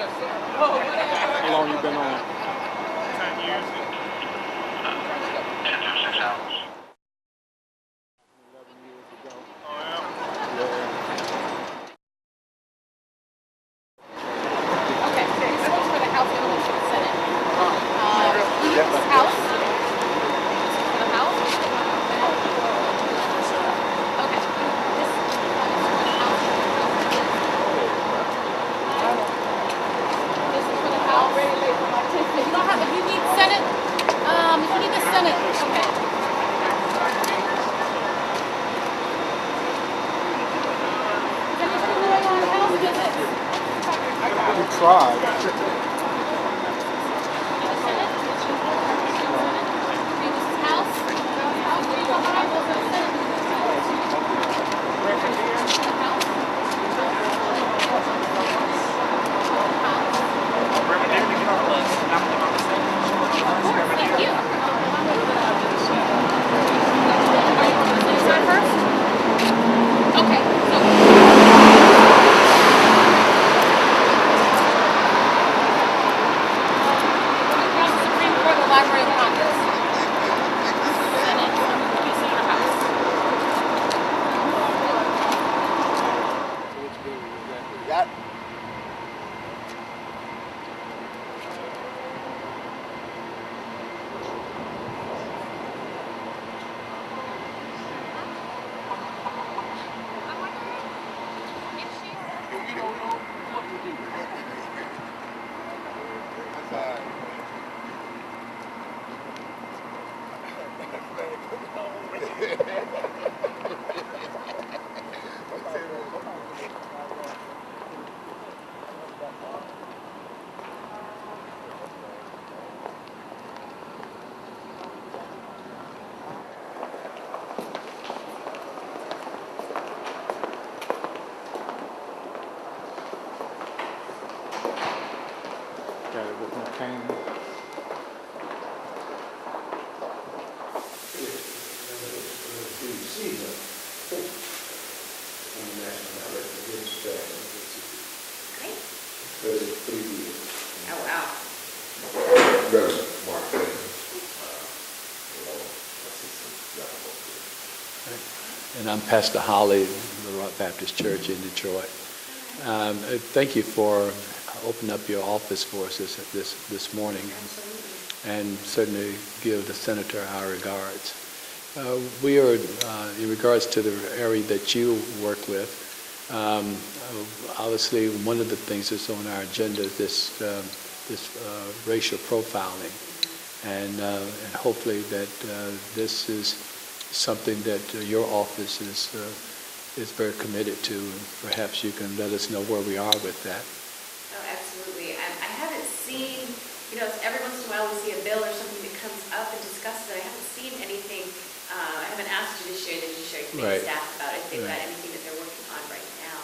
How long you been on? 10 years. 6 hours. 11 years ago. Oh, yeah. Okay, this one's for the House, the other one's for the Senate. This is House. This is for the House. Okay. This is for the House. This is for the House. If you don't have, if you need Senate, if you need the Senate, okay. Is anybody really on the House visit? We tried. Got it with my cane. Oh, wow. And I'm Pastor Holly, the Rock Baptist Church in Detroit. Thank you for opening up your office for us this morning, and certainly give the senator our regards. We are, in regards to the area that you work with, obviously one of the things that's on our agenda is this racial profiling, and hopefully that this is something that your office is very committed to, and perhaps you can let us know where we are with that. Oh, absolutely. I haven't seen, every once in a while we see a bill or something that comes up and discusses it. I haven't seen anything. I haven't asked the Judiciary Committee staff about it, if they've got anything that they're working on right now.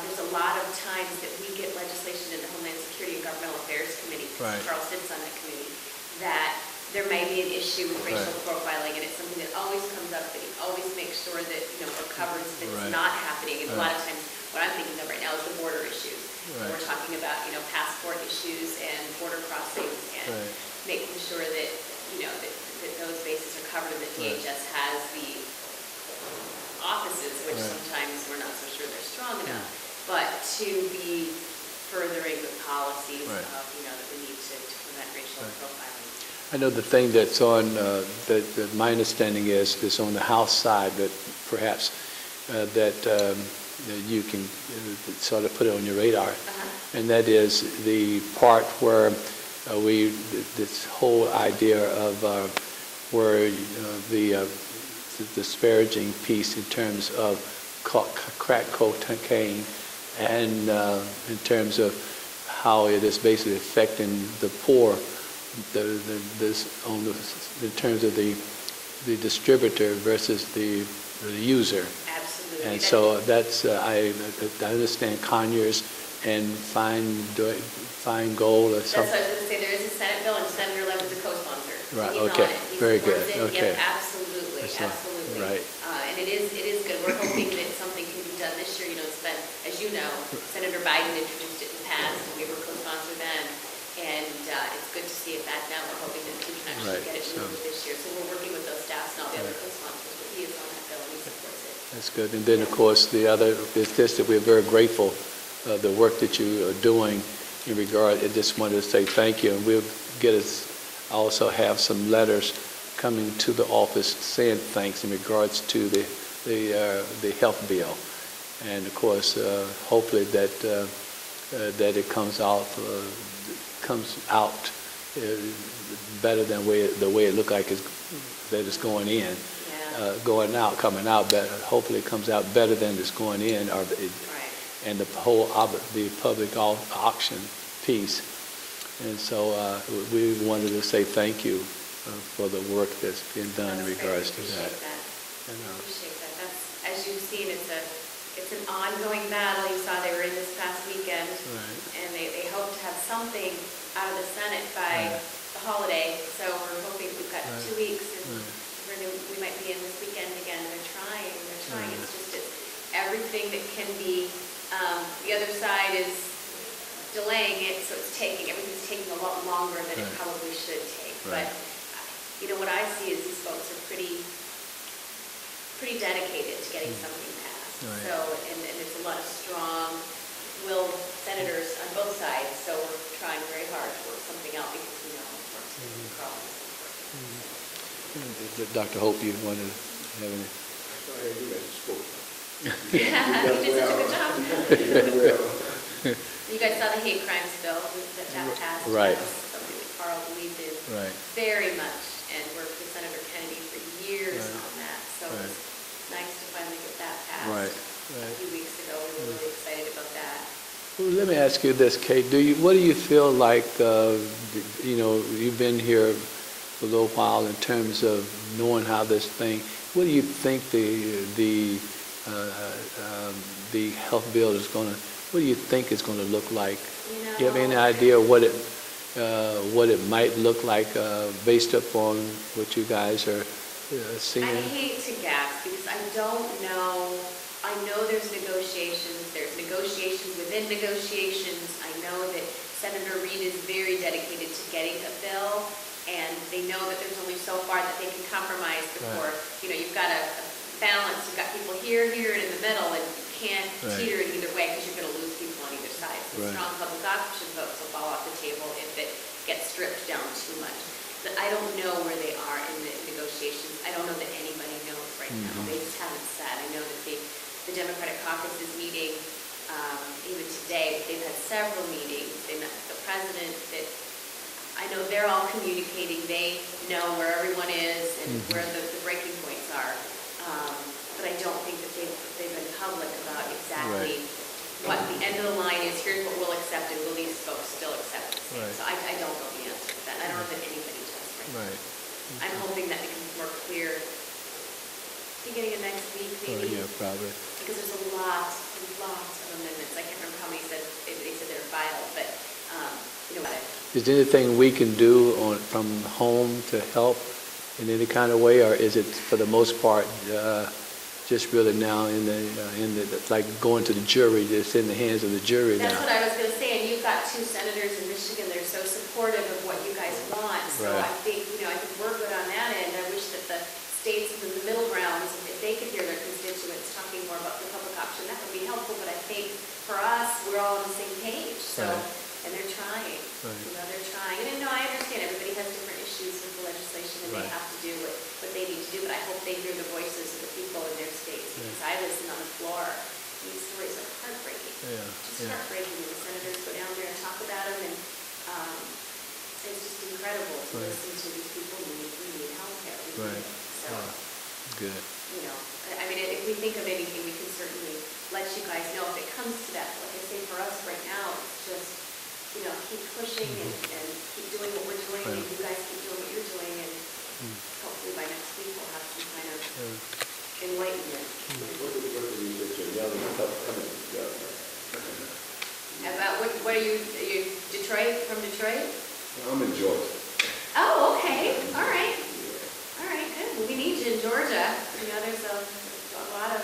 There's a lot of times that we get legislation in the Homeland Security and Governmental Affairs Committee, because Charles sits on that committee, that there may be an issue with racial profiling, and it's something that always comes up, that he always makes sure that, we're covered so that it's not happening. And a lot of times, what I'm thinking of right now is the border issues. So we're talking about, passport issues and border crossings, and making sure that, that those bases are covered, and that DHS has the offices, which sometimes we're not so sure they're strong enough, but to be furthering the policies of, that we need to prevent racial profiling. I know the thing that's on, that my understanding is on the House side, that perhaps that you can sort of put it on your radar, and that is the part where this whole idea of where the disparaging piece in terms of crack cocaine, and in terms of how it is basically affecting the poor, in terms of the distributor versus the user. Absolutely. And so that's I understand Conyers and Feingold or something. That's what I was going to say. There is a Senate bill, and Senator Levin's a co-sponsor. Right. So Okay. Very good. Okay. Yep, absolutely. Absolutely. Right. And it is good. We're hoping that something can be done this year. It's been, as you you know, Senator Biden introduced it in the past, and we were co-sponsor then. And it's good to see it back now. We're hoping that we can actually get it moved this year. So we're working with those staffs and all the other co-sponsors, but he is on that bill and he supports it. That's good. And then, of course, the other is this, that we're very grateful the work that you are doing in regard. I just wanted to say thank you. And we'll also have some letters coming to the office saying thanks in regards to the health bill. And, of course, hopefully that it comes out better than the way it looked like that it's going in. Going out, coming out better. Hopefully it comes out better than it's going in, and the public auction piece. And so we wanted to say thank you for the work that's been done in regards to that. I appreciate that. That's, as you've seen, it's an ongoing battle. You saw they were in this past weekend, and they hope to have something out of the Senate by the holiday. So we're hoping we've got 2 weeks, and we might be in this weekend again. They're trying. It's everything that can be. The other side is delaying it, so everything's taking a lot longer than it probably should take. But you know what I see is these folks are pretty dedicated to getting something passed. So and there's a lot of strong-willed senators on both sides. So we're trying very hard to work something out because we know it works. Dr. Hope, you want to have any? You did such a good job. You guys saw the hate crimes bill that passed. Right. That was something that Carl believed in very much, and worked with Senator Kennedy for years on that. So it's nice to finally get that passed. A few weeks ago, we were really excited about that. Well, let me ask you this, Kate. What do you feel like? You've been here for a little while in terms of knowing how this thing. What do you think the health bill is going to? What do you think it's going to look like? Do you have any idea what it might look like based upon what you guys are seeing? I hate to guess because I don't know. I know there's negotiations. There's negotiations within negotiations. I know that Senator Reid is very dedicated to getting a bill, and they know that there's only so far that they can compromise before. You've got a balance. You've got people here, and in the middle, and you can't teeter it either way because you're going to lose people on either side. So strong public option votes will fall off the table if it gets stripped down too much. But I don't know where they are in the negotiations. I don't know that anybody knows right now. They just haven't said. I know that the Democratic caucus is meeting even today. They've had several meetings. They met with the president. I know they're all communicating. They know where everyone is and where the breaking points are. But I don't think that they've been public about exactly what the end of the line is. Here's what we'll accept, and will these folks still accept the same? So I don't know the answer to that. I don't know that anybody does right now. I'm hoping that becomes more clear beginning of next week, maybe. Probably. Because there's a lot of amendments. I can't remember how many they said they're filed, but Is there anything we can do from home to help in any kind of way, or is it for the most part just really now in the like going to the jury, just in the hands of the jury now? That's what I was going to say. And you've got 2 senators in Michigan. They're so supportive of what you guys want. So I think we're good on that end. I wish that the states in the middle grounds, if they could hear their constituents talking more about the public option, that would be helpful. But I think for us, we're all on the same page. So, and they're trying. They're trying. And I understand everybody has different issues with the legislation, and they have to do what they need to do. But I hope they hear the voices of the people in their states. Because I listen on the floor. These stories are heartbreaking. Just heartbreaking. And the senators go down there and talk about them, and it's just incredible to listen to these people who need health care. So, good. I mean, if we think of anything, we can certainly let you guys know if it comes to that. Like I say, for us right now, it's just, keep pushing and keep doing what we're doing, and you guys keep doing what you're doing, and hopefully by next week we'll have some kind of enlightenment. About what are you Detroit, from Detroit? I'm in Georgia. Oh, okay. All right, good. Well, we need you in Georgia. There's a lot of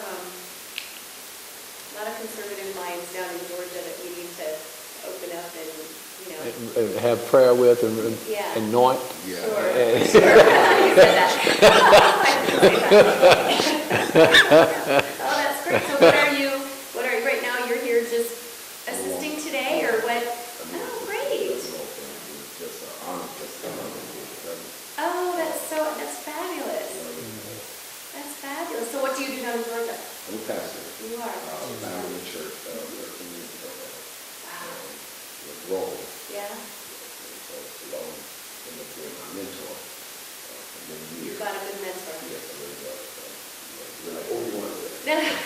conservative minds down in Georgia that we need to open up and, you know. And have prayer with and Yeah. anoint. Sure. You said that. I didn't say that. Oh, that's great. So what are you, right now, you're here just assisting today, or what? Oh, great. Oh, that's fabulous. That's fabulous. So what do you do down in Georgia? I'm a pastor. You are. I'm in the church, 13 years ago. Wow. With role. Yeah. So Sloan ended up being my mentor for many years. You've got a good mentor. Yes, I really was. We're like Obi-Wan there. It's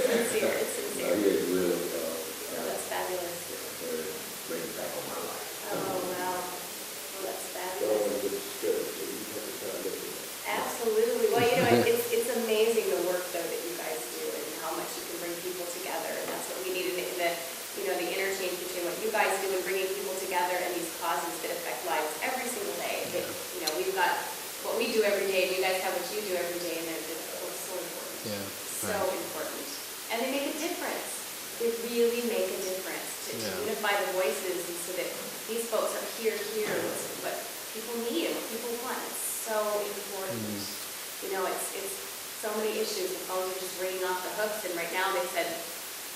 sincere. It's No, sincere. he is really, That's fabulous. very great impact on my life. Oh, wow. Well, that's So fabulous. it's good spirit, so you have to kind of look at it. Absolutely. Well, you know, it's amazing the work, though, that you guys do and how much you can bring people together. And that's what we need in the you know, the interchange between what you guys do and bringing people together and these causes that affect lives every single day. That, you know, we've got what we do every day, and you guys have what you do every day, and they're just so important. Yeah, So important. And they make a difference. They really make a difference to unify the voices, and so that these folks are here, what people need and what people want. It's so important. You know, it's so many issues. The phones are just ringing off the hooks, and right now they said,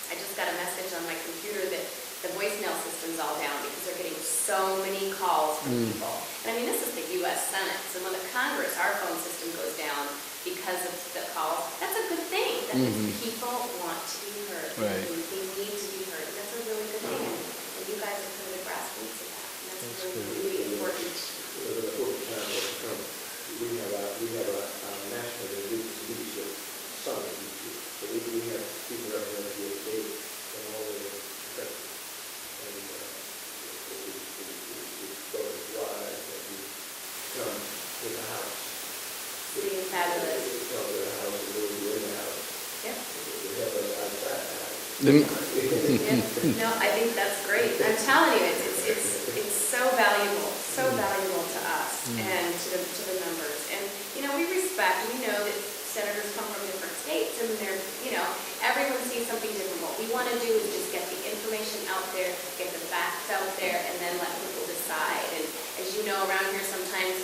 I just got a message on my computer that the voicemail system's all down because they're getting so many calls from people. And I mean, this is the U.S. Senate, so when the Congress, our phone system goes down because of the calls, that's a good thing. That means people want to be heard. Right. They need to be heard. And that's a really good thing. And you guys are kind of the grassroots of that. And that's really, really important. We have a national religious leadership summit. So we have people represented here today from all over the country. And it's sort of wise that we come to the house. Being fabulous. We come to the house and those who are in the house. Yep. We have us outside the house. Yeah. No, I think that's great. I'm telling you, it's so valuable to us and to the members. And, you know, we respect, we know that senators come from different states and they're, you know, everyone sees something different. What we want to do is just get the information out there, get the facts out there, and then let people decide. And as you know, around here sometimes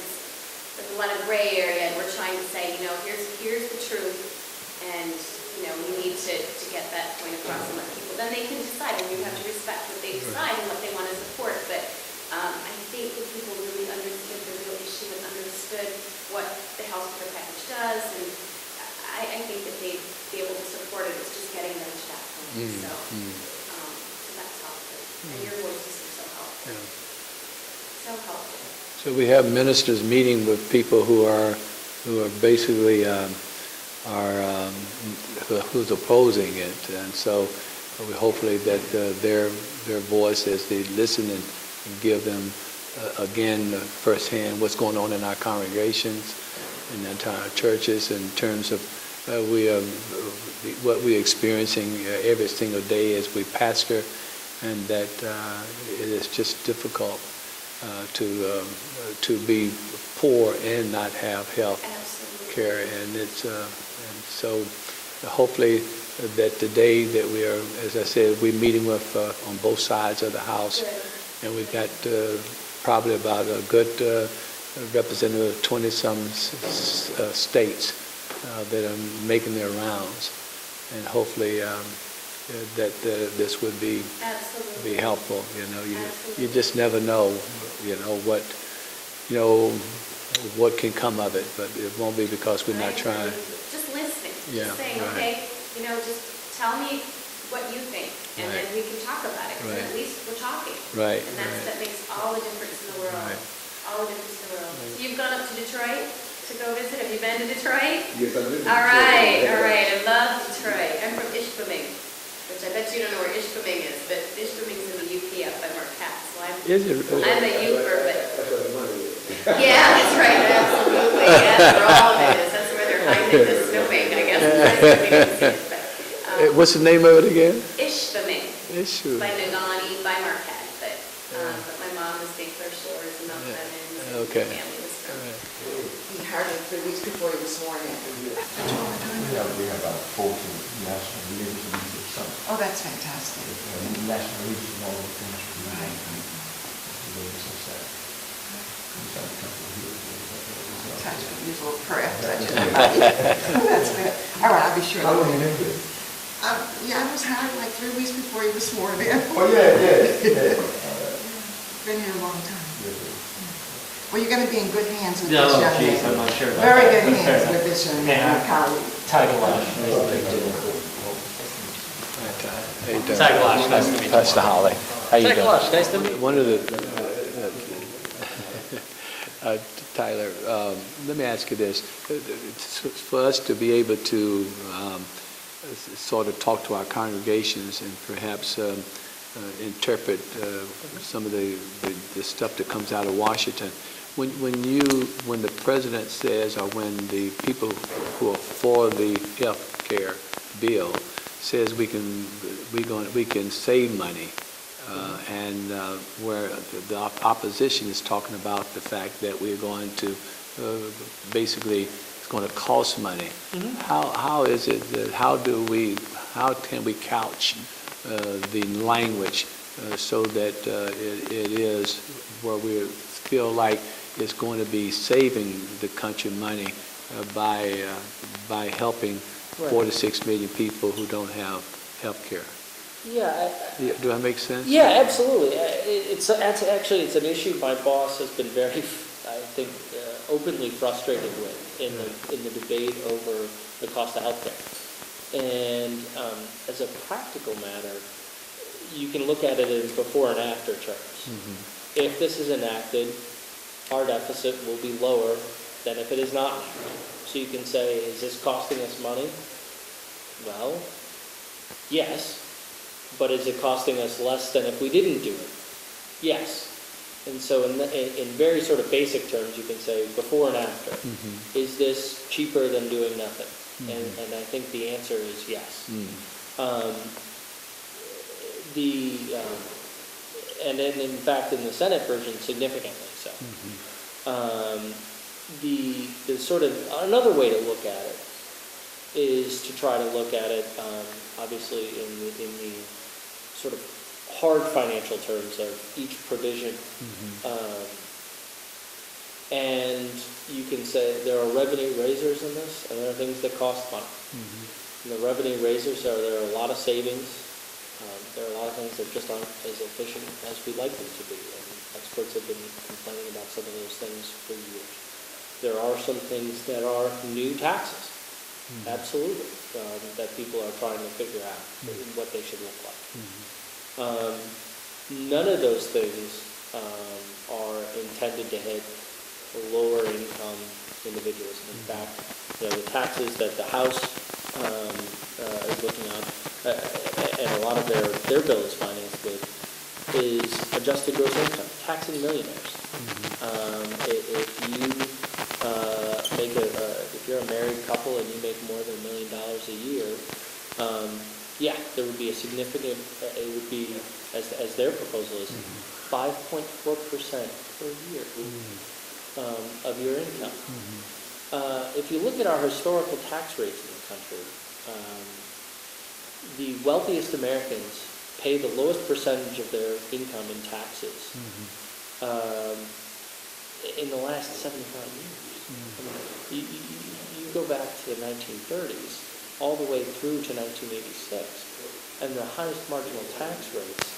there's a lot of gray area, and we're trying to say, you know, here's the truth, and, you know, we need to get that point across and let people, then they can decide, and you have to respect what they decide and what they want to support. But I think if people really understood the real issue and understood what the health care package does, and I think that they'd be able to support it. It's just getting them to that point. So that's helpful. And your voices are so helpful. Yeah. So helpful. So we have ministers meeting with people who are basically who's opposing it, and so we hopefully that their voice, as they listen and give them again firsthand what's going on in our congregations and in our churches in terms of what we're experiencing every single day as we pastor, and that it is just difficult to be poor and not have health care, and it's and so hopefully that today that we are, as I said, we're meeting with on both sides of the house, and we've got probably about a good representative of 20-some states that are making their rounds, and hopefully that this would be helpful. You know, you just never know, what can come of it, but it won't be because we're not trying. Just listening. Yeah, just saying, right. okay, just tell me what you think, and then we can talk about it. Right. At least we're talking. Right. And that makes all the difference in the world. Right. All the difference in the world. So you've gone up to Detroit to go visit. Have you been to Detroit? Yes, I did. All right. I love Detroit. I'm from Ishpeming, which I bet you don't know where Ishpeming is, but Ishpeming's in the UP up by Marquette. So I'm a Uper, but That's where the money is. yeah, that's right. Absolutely. Yes, for all of it is. That's where they're hiding the snowbank, I guess. But, What's the name of it again? Ishpeming. Issue. By Nagani, by Marquette. But my mom was St. Clair Shores and Mount Clemens. And Okay. my family was He hired him 3 weeks before he was sworn in. We have about 14 national religious leaders, some Oh, that's fantastic. national leaders from all over the country. Right. Religious and stuff. We've got a couple of years. Touch it, use a little prayer, touch it. That's good. All right, I'll be sure. How long you been with? Yeah, I was hired like 3 weeks before he was sworn in. Oh, yeah. Been here a long time. Yes, sir. Well, you're going to be in good hands with No, this young geez, man. I'm not sure about Very that. good hands with this young Yeah. colleague. Tiger Lash. How you doing? Tiger Lash, nice to meet you. Pastor Holly. How you Tiger doing? Lash, nice to meet you. One of the, Tyler, let me ask you this. For us to be able to sort of talk to our congregations and perhaps interpret some of the stuff that comes out of Washington, when the president says, or when the people who are for the health care bill says we can save money, and where the opposition is talking about the fact that we're going to basically it's going to cost money. Mm-hmm. How is it that how can we couch the language so that it is where we feel like it's going to be saving the country money by helping 4 to 6 million people who don't have health care? Yeah. Do that make sense? Yeah, absolutely. It's an issue my boss has been very, I think, openly frustrated with in the debate over the cost of healthcare. And as a practical matter, you can look at it in before and after terms. Mm-hmm. If this is enacted, our deficit will be lower than if it is not enacted. So you can say, is this costing us money? Well, yes. But is it costing us less than if we didn't do it? Yes. And so in very sort of basic terms, you can say before and after. Mm-hmm. Is this cheaper than doing nothing? Mm-hmm. And I think the answer is yes. Mm-hmm. And then in fact in the Senate version, significantly so. Mm-hmm. The sort of another way to look at it is to try to look at it obviously in the sort of hard financial terms of each provision. Mm-hmm. And you can say there are revenue raisers in this, and there are things that cost money. Mm-hmm. And the revenue raisers there are a lot of savings. There are a lot of things that just aren't as efficient as we'd like them to be, and experts have been complaining about some of those things for years. There are some things that are new taxes, absolutely, that people are trying to figure out what they should look like. None of those things are intended to hit lower income individuals. In fact, the taxes that the House is looking on, and a lot of their bill is financed with, is adjusted gross income, taxing millionaires. If you're a married couple and you make more than $1 million a year, there would be a significant. It would be, as their proposal is, 5.4% per year of your income. If you look at our historical tax rates in the country, the wealthiest Americans pay the lowest percentage of their income in taxes in the last 75 years. I mean, you go back to the 1930s, all the way through to 1986, and the highest marginal tax rates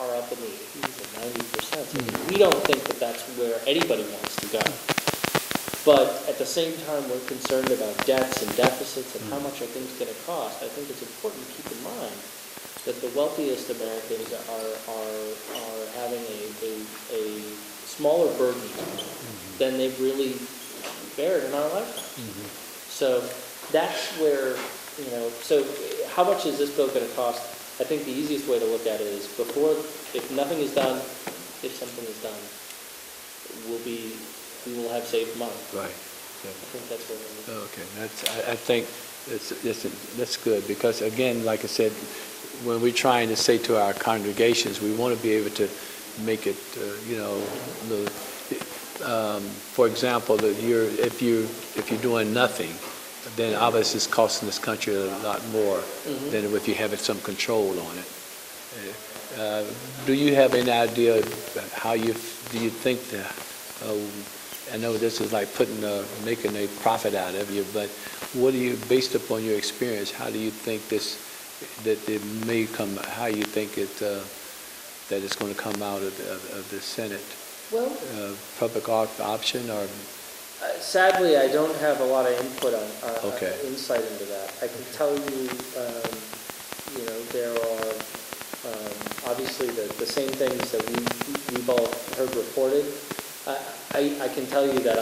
are up in the 80s and 90%. So we don't think that that's where anybody wants to go. But at the same time, we're concerned about debts and deficits and how much are things going to cost. I think it's important to keep in mind that the wealthiest Americans are having a smaller burden than they've really bared in our lifetimes. So that's where, so how much is this bill going to cost? I think the easiest way to look at it is if nothing is done, if something is done, we will have saved money. Right. Yeah. I think that's what we're looking at. Okay, I think that's good, because again, like I said, when we're trying to say to our congregations, we want to be able to make it, for example, that if you're doing nothing, then obviously it's costing this country a lot more than if you have some control on it. Do you have any idea how do you think that? I know this is like making a profit out of you, but what do you, based upon your experience, how do you think that it may come? How you think that it's going to come out of the Senate? Well, Public option or? sadly, I don't have a lot of input on, Okay. insight into that. I can tell you, there are obviously the same things that we've all heard reported. I can tell you that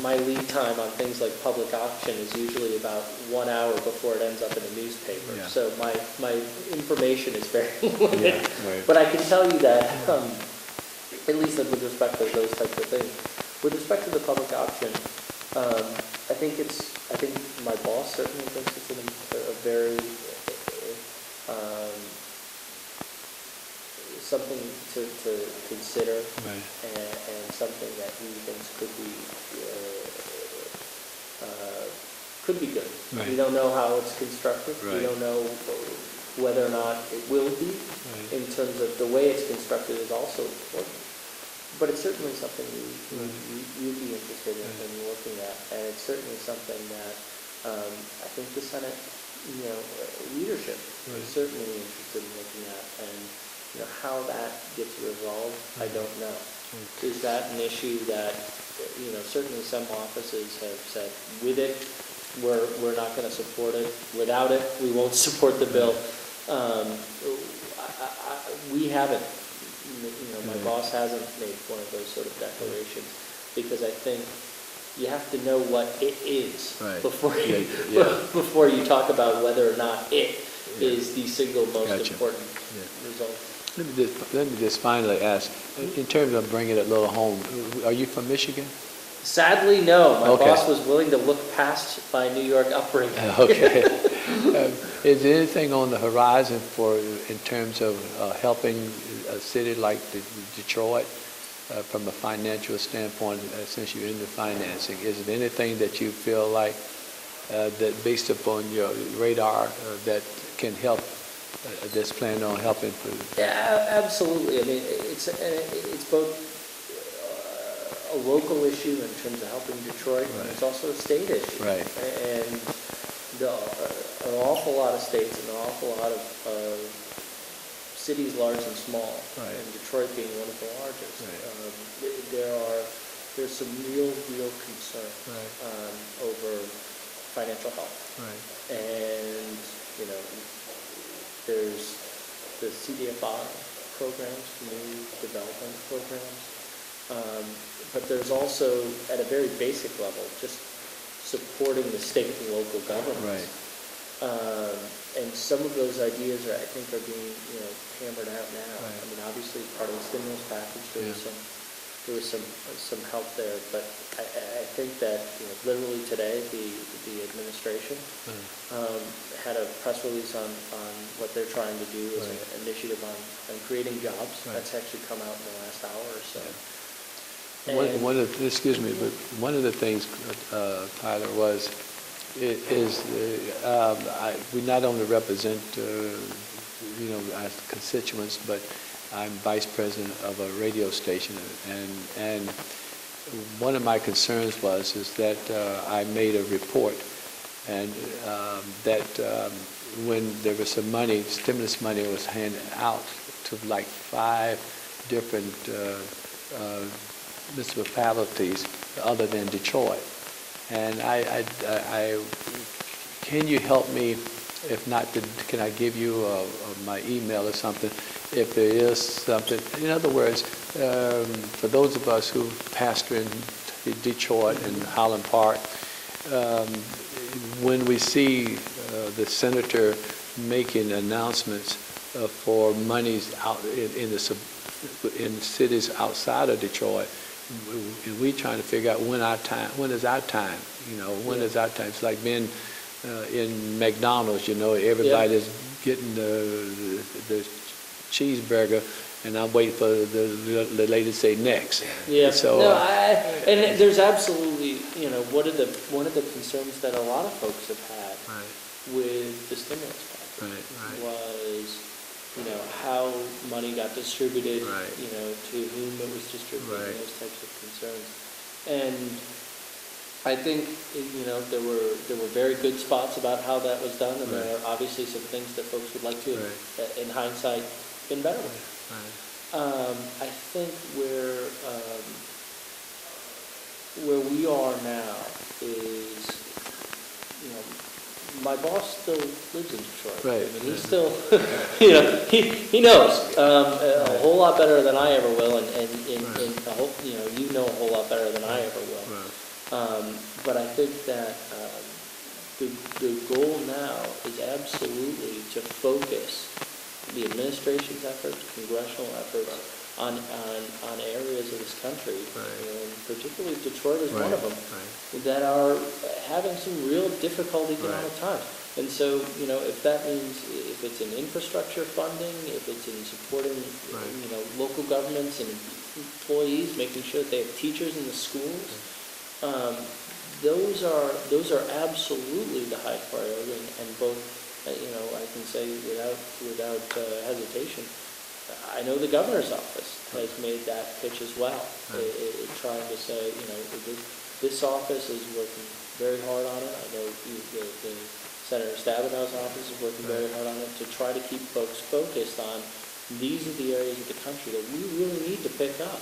my lead time on things like public auction is usually about 1 hour before it ends up in a newspaper. Yeah. So my information is very limited. Yeah, right. But I can tell you that, at least with respect to those types of things, with respect to the public option, I think my boss certainly thinks it's a very something to consider, Right. and something that he thinks could be good. Right. We don't know how it's constructed. Right. We don't know whether or not it will be. Right. In terms of the way it's constructed is also important. But it's certainly something you'd be interested in looking at, and it's certainly something that I think the Senate, leadership Right. is certainly interested in looking at, and how that gets resolved, I don't know. Is that an issue that certainly some offices have said, with it, we're not going to support it. Without it, we won't support the bill. We haven't. My boss hasn't made one of those sort of declarations, because I think you have to know what it is Right. before you Yeah. before you talk about whether or not it is the single most Gotcha. important Yeah. result. Let me just finally ask, in terms of bringing it a little home, are you from Michigan? Sadly, no. My Okay. boss was willing to look past my New York upbringing. Okay. Is there anything on the horizon in terms of helping a city like Detroit from a financial standpoint, since you're into financing? Is there anything that you feel like that based upon your radar that can help, that's planned on helping? Yeah, absolutely. I mean, it's both a local issue in terms of helping Detroit, and it's also a state issue. Right. And an awful lot of states and an awful lot of cities, large and small, Right. and Detroit being one of the largest. Right. There's some real concern Right. over financial health. Right. And, there's the CDFI programs, new development programs. But there's also, at a very basic level, just supporting the state and local governments. Right. And some of those ideas are being, hammered out now. Right. I mean, obviously, part of the stimulus package, there was some help there, but I think that, literally today, the administration had a press release on what they're trying to do as an initiative on creating jobs. Right. That's actually come out in the last hour or so. Excuse me, but one of the things, Tyler, we not only represent, our constituents, but I'm vice president of a radio station, and one of my concerns is that I made a report, and that when there was some money, stimulus money was handed out to like 5 different municipalities other than Detroit. And can you help me? If not, can I give you my email or something? If there is something, in other words, for those of us who pastor in Detroit and Highland Park, when we see the senator making announcements for monies out in cities outside of Detroit, we trying to figure out when is our time? When is our time? It's like being in McDonald's, everybody's getting the cheeseburger, and I'm waiting for the lady to say next. Yeah, So, no, and there's absolutely, one of the concerns that a lot of folks have had right, with the stimulus package right. was, how money got distributed, Right. To whom it was distributed, Right. those types of concerns. And I think, there were very good spots about how that was done, and there Right. are obviously some things that folks would like to, Right. in hindsight, been better with. Right. I think where we are now is, my boss still lives in Detroit. Right. I mean, he's still, he knows a whole lot better than I ever will, and a whole, you know a whole lot better than I ever will. Right. But I think that the goal now is absolutely to focus the administration's efforts, congressional efforts on areas of this country, and particularly Detroit is one of them, that are having some real difficult economic times. And so, if that means, if it's in infrastructure funding, if it's in supporting, local governments and employees, making sure that they have teachers in the schools, those are absolutely the high priority, and both, I can say without hesitation, I know the governor's office has made that pitch as well, trying to say, this office is working very hard on it. I know the Senator Stabenow's office is working very hard on it to try to keep folks focused on these are the areas of the country that we really need to pick up.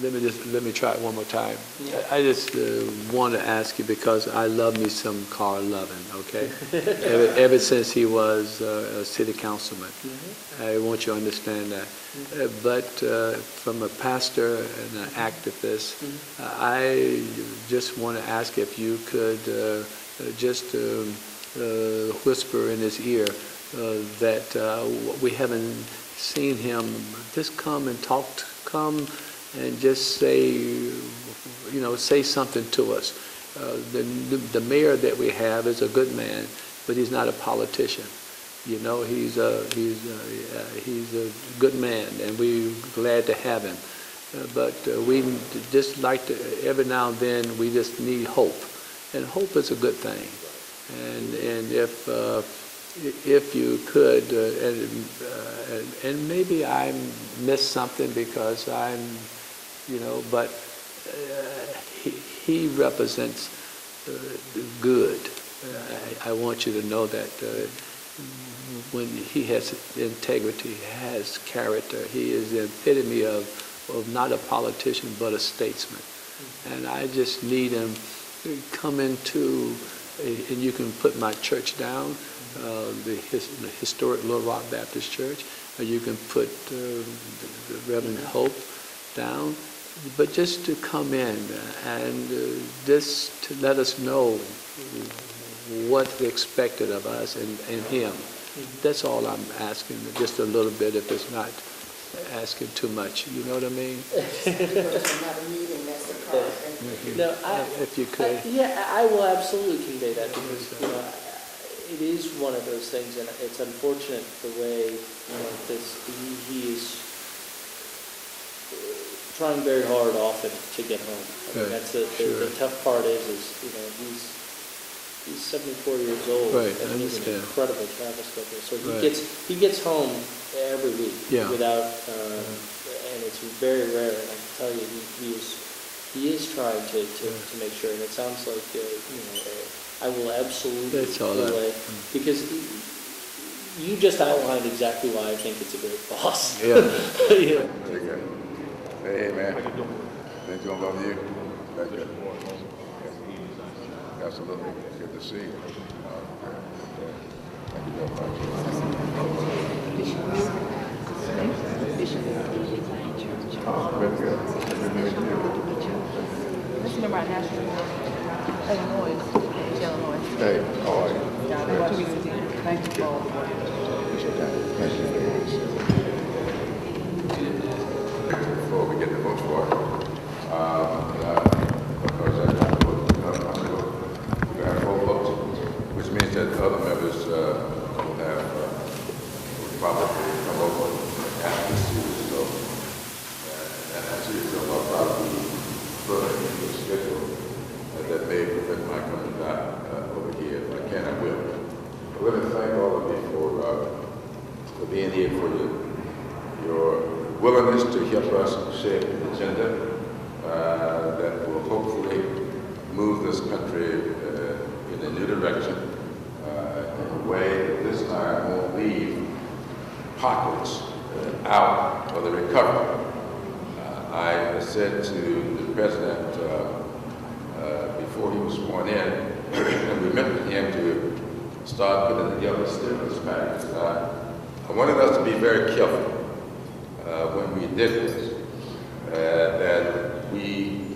Let me try it one more time. Yeah. I just want to ask you, because I love me some Carl Lovin, okay? ever since he was a city councilman. Mm-hmm. I want you to understand that. But from a pastor and an activist, I just want to ask if you could just whisper in his ear that we haven't seen him just come and just say, say something to us. The mayor that we have is a good man, but he's not a politician. He's a good man, and we're glad to have him. But we just like to, every now and then, we just need hope, and hope is a good thing. And if you could, and maybe I missed something because I'm, but he represents good. I want you to know that when he has integrity, has character, he is the epitome of not a politician but a statesman. And I just need him to come into, and you can put my church down, the historic Little Rock Baptist Church, or you can put the Reverend Hope down, but just to come in and just to let us know what's expected of us and him. That's all I'm asking, just a little bit, if it's not asking too much. You know what I mean? Another meeting, that's the problem. No, if you could. I will absolutely convey that, because it is one of those things, and it's unfortunate the way he is trying very hard often to get home. I mean, that's the tough part is he's 74 years old, and he's an incredible travel schedule. So he gets home every week without, and it's very rare. And I can tell you, he is trying to make sure. And it sounds like I will absolutely relay, because you just outlined exactly why I think it's a great boss. Yeah. Hey, man. How you doing? Things going well with you? Very good. Absolutely. Good to see you. Thank you very much. Very good. This is member of National Illinois. Hey, how are you? Thank you both. Thank you. Before we get to vote for it, because we have 4 votes, which means that the other members will have probably come over after this. So willingness to help us shape an agenda that will hopefully move this country in a new direction in a way that this time won't leave pockets out of the recovery. I said to the president before he was sworn in, and we met with him to start putting together a stimulus package. I wanted us to be very careful when we did this, that we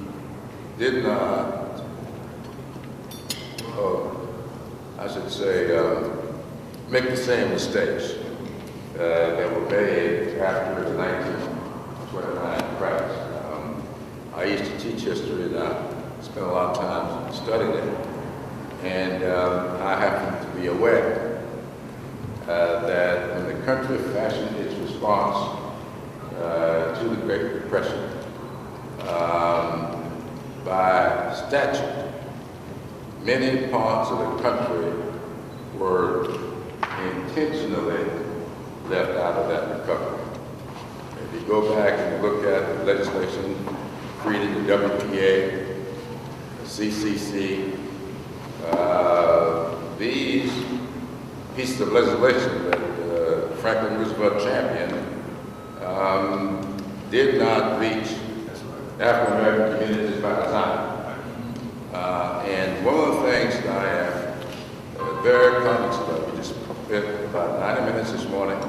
did not, I should say, make the same mistakes that were made after the 1929 crash. I used to teach history, and I spent a lot of time studying it, and I happen to be aware that when the country fashioned its response to the Great Depression, by statute, many parts of the country were intentionally left out of that recovery. If you go back and look at the legislation created the WPA, the CCC, these pieces of legislation that Franklin Roosevelt championed did not reach African American communities by design. And one of the things that I am very cognizant of, we just spent about 90 minutes this morning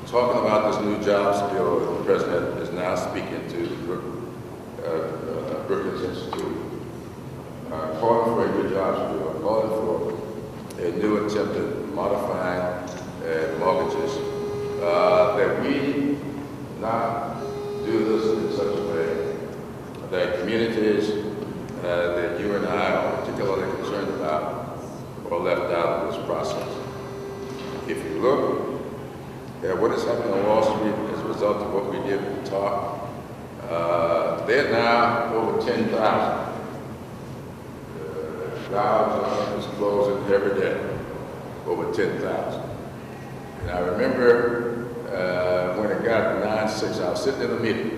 talking about this new jobs bill that the president is now speaking to the Brookings Institute, calling for a new jobs bill, calling for a new attempt at modifying mortgages, that we not do this in such a way that communities that you and I are particularly concerned about are left out of this process. If you look at what is happening on Wall Street as a result of what we did at the top, they're now over 10,000. Dow Jones is closing every day, over 10,000. And I remember when it got to 9/6, I was sitting in a meeting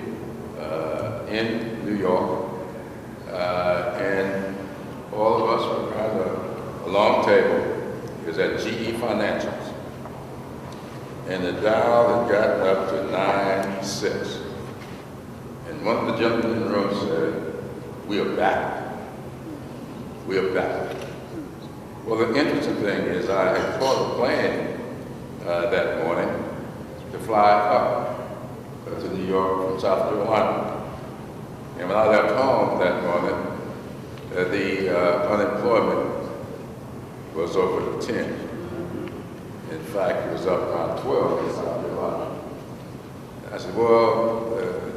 in New York, and all of us were around a long table. It was at GE Financials. And the Dow had gotten up to 9/6. And one of the gentlemen in the room said, "We are back. We are back." Well, the interesting thing is I had caught a plane that morning to fly up to New York from South Carolina. And when I left home that morning, the unemployment was over 10. In fact, it was up around 12 in South Carolina. I said, well,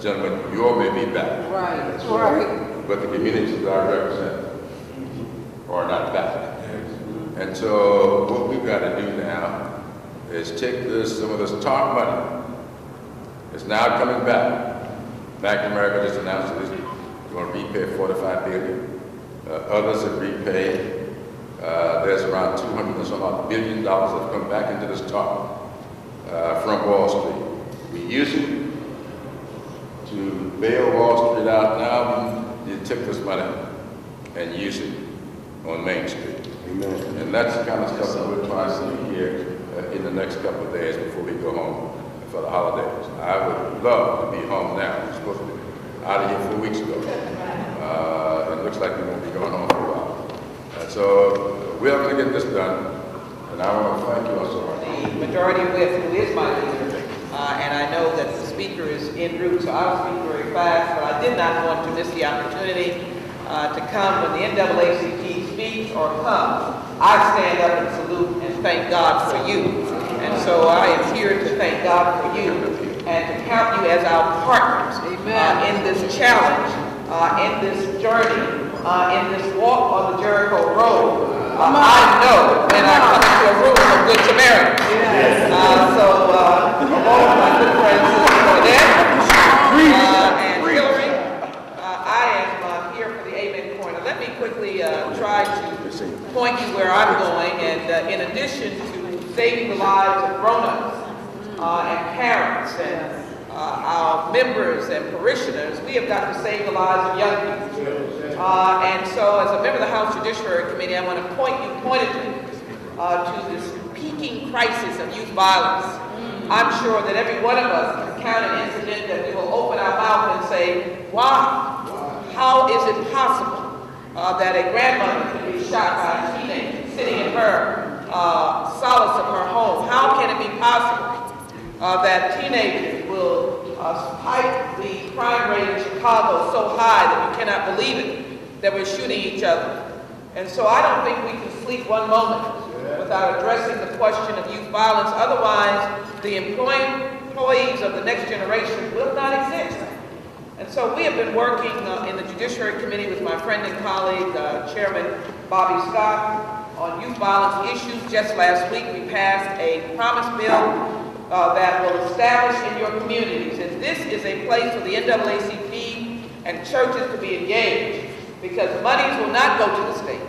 gentlemen, you all may be back. Right, right. But the communities that I represent are not back. And so what we've got to do now is take some of this TARP money. It's now coming back. Bank of America just announced that it's going to repay $45 billion. Others have repaid. There's around $200 and some odd billion that have come back into this TARP from Wall Street. We use it to bail Wall Street out. Now you take this money and use it on Main Street. Amen. And that's the kind of stuff that we're trying to see here in the next couple of days before we go home for the holidays. I would love to be home now. I'm supposed to be out of here 4 weeks ago. It looks like we won't be going home for a while. So we're going to get this done, and I want to thank you all so much. The majority whip, who is my leader, and I know that the speaker is en route, so I'll speak very fast, but I did not want to miss the opportunity to come when the NAACP speaks or comes. I stand up and salute and thank God for you. And so I am here to thank God for you and to count you as our partners in this challenge, in this journey, in this walk on the Jericho Road. I know when I come into a room of Good Samaritans. So along with my good friends, Claudette and Hillary, I am here for the Amen Corner. Let me quickly try to point you where I'm going. And in addition to saving the lives of grown-ups and parents and our members and parishioners, we have got to save the lives of young people. And so as a member of the House Judiciary Committee, I want to point you pointedly to this peaking crisis of youth violence. I'm sure that every one of us can count an incident that we will open our mouth and say, why? How is it possible that a grandmother can be shot by a teenager sitting in her solace of her home? How can it be possible that teenagers will spike the crime rate in Chicago so high that you cannot believe it, that we're shooting each other? And so I don't think we can sleep one moment without addressing the question of youth violence. Otherwise, the employees of the next generation will not exist. And so we have been working in the Judiciary Committee with my friend and colleague, Chairman Bobby Scott, on youth violence issues. Just last week, we passed a promise bill that will establish in your communities. And this is a place for the NAACP and churches to be engaged, because monies will not go to the state.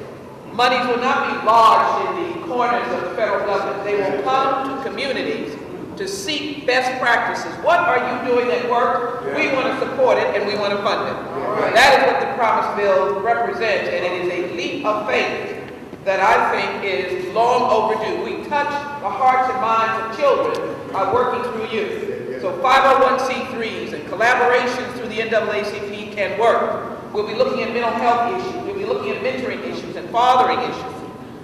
Monies will not be lodged in the corners of the federal government. They will come to communities to seek best practices. What are you doing at work? We want to support it and we want to fund it. That is what the promise bill represents, and it is a leap of faith that I think is long overdue. We touch the hearts and minds of children by working through youth. So 501c3s and collaborations through the NAACP can work. We'll be looking at mental health issues. We'll be looking at mentoring issues and fathering issues.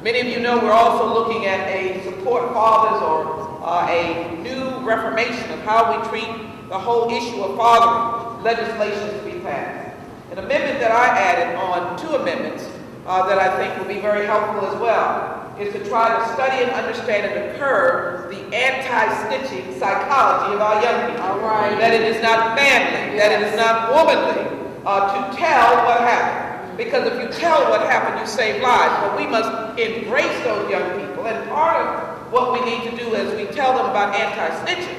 Many of you know we're also looking at a support fathers or a new reformation of how we treat the whole issue of fathering, legislation to be passed. An amendment that I added on, two amendments that I think will be very helpful as well, is to try to study and understand and curb the anti-snitching psychology of our young people. That it is not manly, that it is not womanly to tell what happened. Because if you tell what happened, you save lives. But we must embrace those young people. And part of what we need to do as we tell them about anti-snitching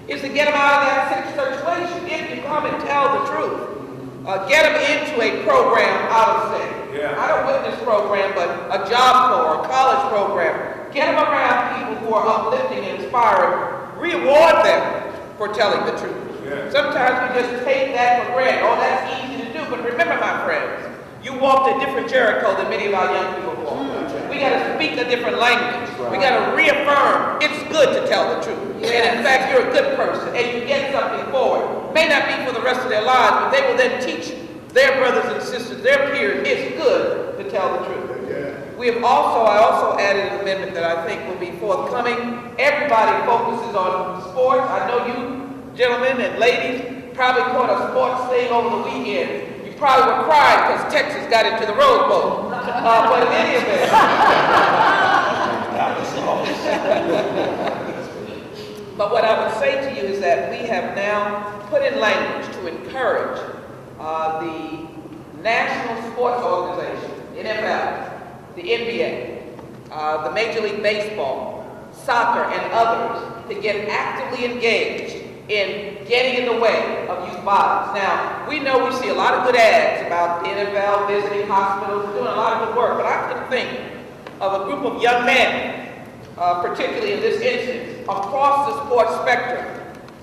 is to get them out of that situation. If you come and tell the truth, get them into a program out of state. Not a witness program, but a job corps, a college program. Get them around people who are uplifting and inspiring. Reward them for telling the truth. Sometimes we just take that for granted. Oh, that's easy to do. But remember, my friends, you walked a different Jericho than many of our young people walk. We got to speak a different language. We got to reaffirm it's good to tell the truth. And in fact, you're a good person and you get something forward. May not be for the rest of their lives, but they will then teach their brothers and sisters, their peers, it's good to tell the truth. I also added an amendment that I think will be forthcoming. Everybody focuses on sports. I know you gentlemen and ladies probably caught a sports thing over the weekend. You probably were crying because Texas got into the Rose Bowl. But in any event, but what I would say to you is that we have now put in language to encourage the National Sports Organization, NFL, the NBA, the Major League Baseball, soccer, and others to get actively engaged in getting in the way of youth violence. Now, we know we see a lot of good ads about the NFL visiting hospitals and doing a lot of good work, but I can think of a group of young men, particularly in this instance, across the sports spectrum,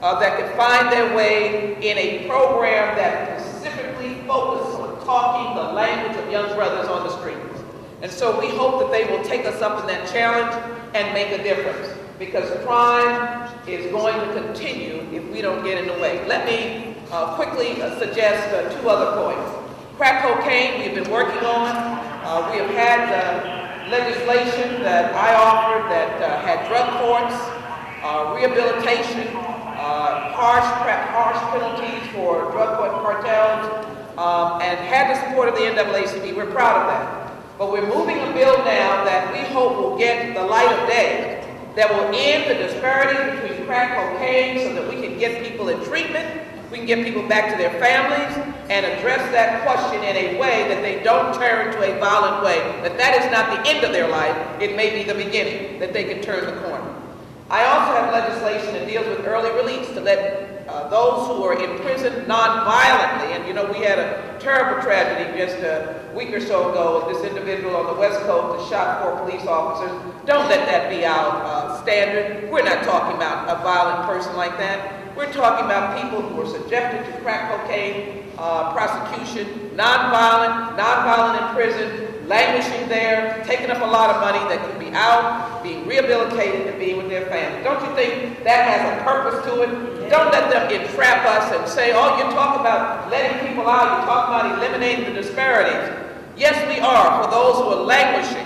that could find their way in a program that specifically focuses on talking the language of young brothers on the streets. And so we hope that they will take us up in that challenge and make a difference, because crime is going to continue if we don't get in the way. Let me quickly suggest two other points. Crack cocaine we've been working on. We have had legislation that I offered that had drug courts, rehabilitation, harsh penalties for drug court cartels, and had the support of the NAACP. We're proud of that. But we're moving a bill now that we hope will get the light of day, that will end the disparities between crack cocaine so that we can get people in treatment, we can get people back to their families, and address that question in a way that they don't turn to a violent way, that is not the end of their life, it may be the beginning, that they can turn the corner. I also have legislation that deals with early release to let those who are in prison non-violently, and you know, we had a terrible tragedy just a week or so ago, this individual on the West Coast that shot 4 police officers. Don't let that be our standard. We're not talking about a violent person like that. We're talking about people who were subjected to crack cocaine prosecution, nonviolent in prison, languishing there, taking up a lot of money that could be out, being rehabilitated, and being with their family. Don't you think that has a purpose to it? Don't let them entrap us and say, oh, you're talking about letting people out, you're talking about eliminating the disparities. Yes, we are, for those who are languishing,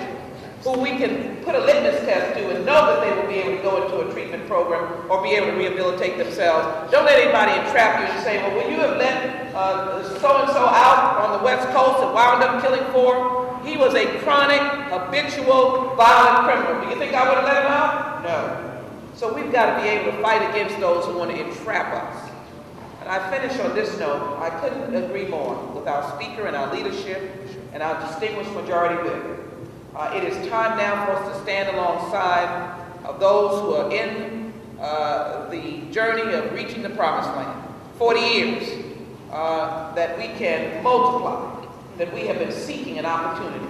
who we can put a litmus test to and know that they will be able to go into a treatment program or be able to rehabilitate themselves. Don't let anybody entrap you and say, well, will you have let so-and-so out on the West Coast and wound up killing 4? He was a chronic, habitual, violent criminal. Do you think I would have let him out? No. So we've got to be able to fight against those who want to entrap us. And I finish on this note. I couldn't agree more with our speaker and our leadership and our distinguished majority whip. It is time now for us to stand alongside of those who are in the journey of reaching the promised land. 40 years that we can multiply, that we have been seeking an opportunity.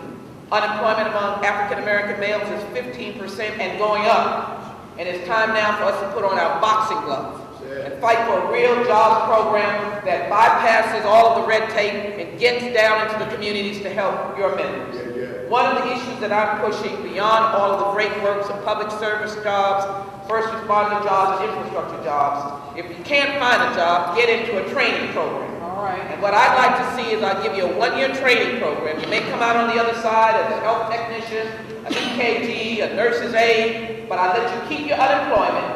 Unemployment among African American males is 15% and going up. And it's time now for us to put on our boxing gloves and fight for a real jobs program that bypasses all of the red tape and gets down into the communities to help your members. One of the issues that I'm pushing beyond all of the great works of public service jobs, first responder jobs, and infrastructure jobs, if you can't find a job, get into a training program. All right. And what I'd like to see is I'll give you a 1-year training program. You may come out on the other side as a health technician, an EKG, a nurse's aide, but I let you keep your unemployment,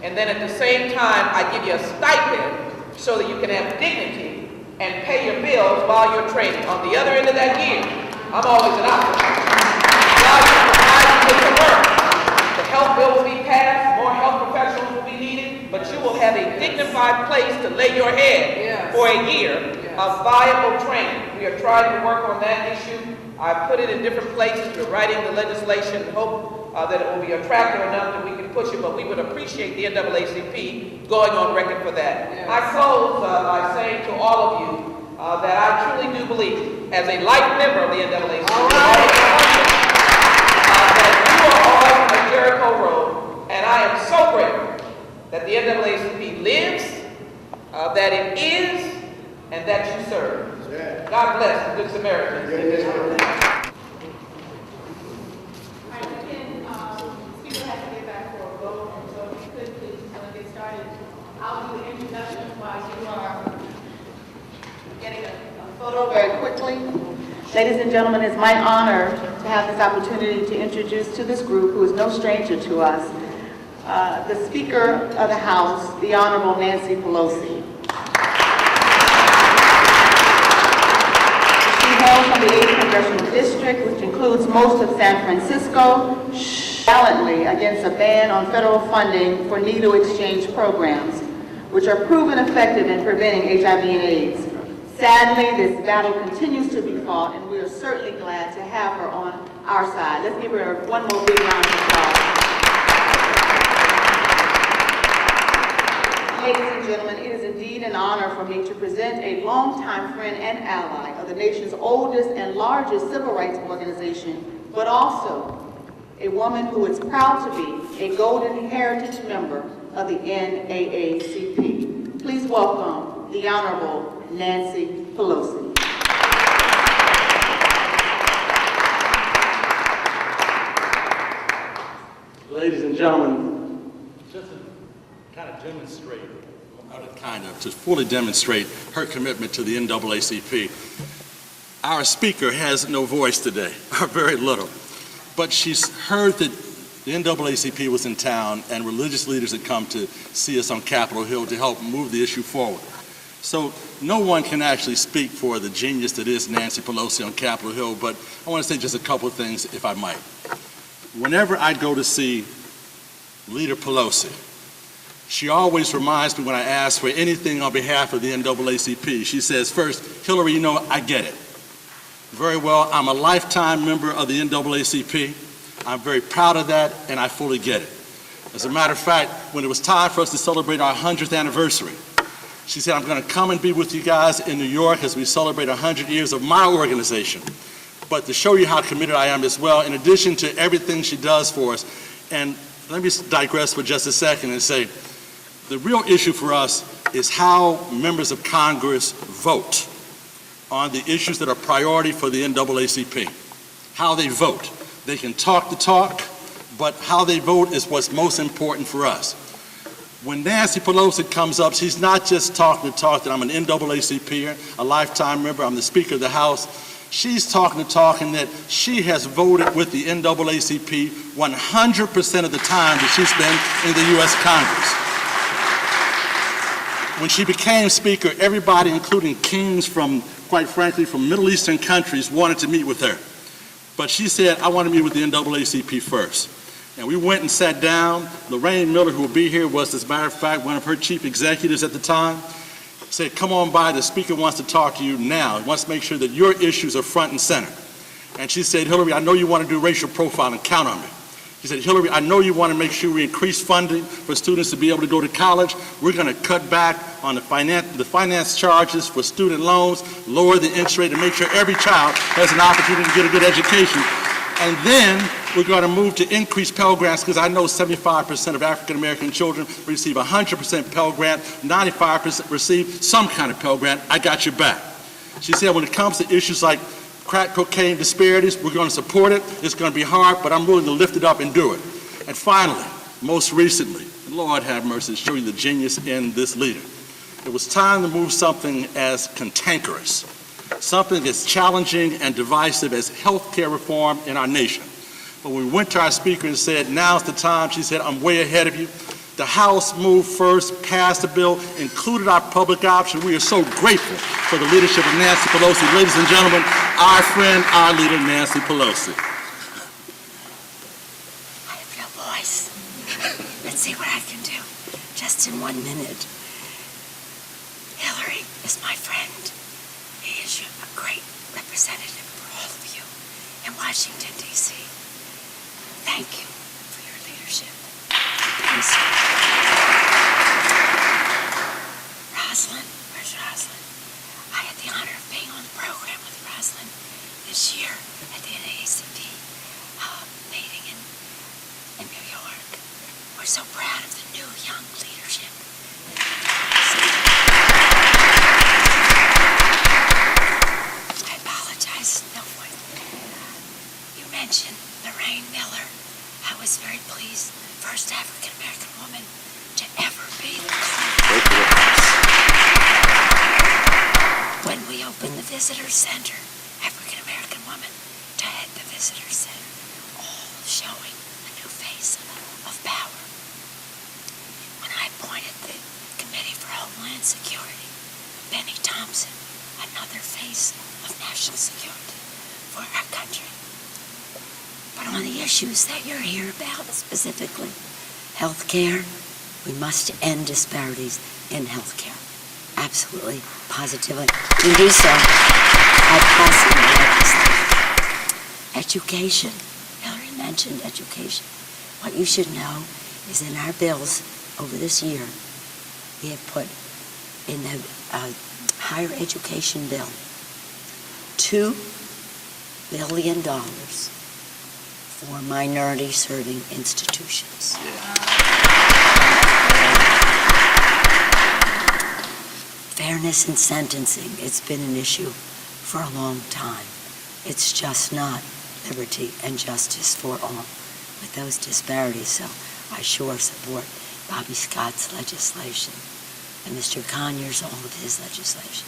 and then at the same time, I give you a stipend so that you can have dignity and pay your bills while you're training. On the other end of that year, I'm always an optimist. While you provide you with the work, the health bill will be passed, more health professionals will be needed, but you will have a dignified place to lay your head for a year of viable training. We are trying to work on that issue. I put it in different places. We're writing the legislation and hope that it will be attractive enough that we can push it, but we would appreciate the NAACP going on record for that. I close by saying to all of you that I truly do believe, as a life member of the NAACP, that you are on a Jericho road, and I am so grateful that the NAACP lives, that it is, and that you serve. God bless the Good Samaritans in this room. Speaker has to get back for a vote, and so if you could please, when we get started, I'll do the introduction while you are getting a photo very quickly. Ladies and gentlemen, it's my honor to have this opportunity to introduce to this group, who is no stranger to us, the Speaker of the House, the Honorable Nancy Pelosi. She hails from the 8th Congressional District, which includes most of San Francisco, valiantly against a ban on federal funding for needle exchange programs, which are proven effective in preventing HIV and AIDS. Sadly, this battle continues to be fought, and we are certainly glad to have her on our side. Let's give her one more big round of applause. Ladies and gentlemen, it is indeed an honor for me to present a longtime friend and ally of the nation's oldest and largest civil rights organization, but also a woman who is proud to be a Golden Heritage member of the NAACP. Please welcome the Honorable Nancy Pelosi. Ladies and gentlemen, just to kind of demonstrate, to fully demonstrate her commitment to the NAACP, our speaker has no voice today, or very little, but she's heard that the NAACP was in town and religious leaders had come to see us on Capitol Hill to help move the issue forward. So no one can actually speak for the genius that is Nancy Pelosi on Capitol Hill, but I want to say just a couple of things, if I might. Whenever I go to see Leader Pelosi, she always reminds me when I ask for anything on behalf of the NAACP, she says, first, Hillary, you know, I get it. Very well, I'm a lifetime member of the NAACP. I'm very proud of that, and I fully get it. As a matter of fact, when it was time for us to celebrate our 100th anniversary, she said, I'm going to come and be with you guys in New York as we celebrate 100 years of my organization. But to show you how committed I am as well, in addition to everything she does for us, and let me digress for just a second and say, The real issue for us is how members of Congress vote on the issues that are priority for the NAACP. How they vote. They can talk the talk, but how they vote is what's most important for us. When Nancy Pelosi comes up, she's not just talking the talk that I'm an NAACPer, a lifetime member, I'm the Speaker of the House. She's talking the talk and that she has voted with the NAACP 100% of the time that she's been in the U.S. Congress. When she became Speaker, everybody, including kings from, quite frankly, from Middle Eastern countries, wanted to meet with her. But she said, I want to meet with the NAACP first. And we went and sat down. Lorraine Miller, who will be here, was, as a matter of fact, one of her chief executives at the time, said, come on by, the Speaker wants to talk to you now. He wants to make sure that your issues are front and center. And she said, Hillary, I know you want to do racial profiling, count on me. She said, Hillary, I know you want to make sure we increase funding for students to be able to go to college. We're going to cut back on the finance charges for student loans, lower the interest rate, and make sure every child has an opportunity to get a good education. And then we're going to move to increase Pell Grants, because I know 75% of African-American children receive 100% Pell Grant, 95% receive some kind of Pell Grant. I got your back. She said, when it comes to issues like crack cocaine disparities, we're going to support it. It's going to be hard, but I'm willing to lift it up and do it. And finally, most recently, Lord have mercy, show you the genius in this leader. It was time to move something as cantankerous, something as challenging and divisive as health care reform in our nation. But when we went to our Speaker and said, now's the time, she said, I'm way ahead of you. The House moved first, passed the bill, included our public option. We are so grateful for the leadership of Nancy Pelosi. Ladies and gentlemen, our friend, our leader, Nancy Pelosi. I have no voice. Let's see what I can do, just in 1 minute. Hillary is my friend. He is a great representative for all of you in Washington, D.C. Thank you for your leadership. Please. Rosalind, where's Rosalind? I had the honor of being on the program with Rosalind this year at the NAACP meeting in New York. We're so proud of the new young leadership. I apologize, no one. You mentioned Lorraine Miller. I was very pleased, first African-American woman to ever be the when we opened the Visitor Center, African-American woman to head the Visitor Center, all showing a new face of power. When I appointed the Committee for Homeland Security, Benny Thompson, another face of national security for our country. But on the issues that you're here about, specifically health care, we must end disparities in health care. Absolutely, positively. We do so by passing legislation. Education. Hillary mentioned education. What you should know is in our bills over this year, we have put in the higher education bill $2 billion for minority-serving institutions. Fairness in sentencing, it's been an issue for a long time. It's just not liberty and justice for all with those disparities. So I sure support Bobby Scott's legislation and Mr. Conyers, all of his legislation.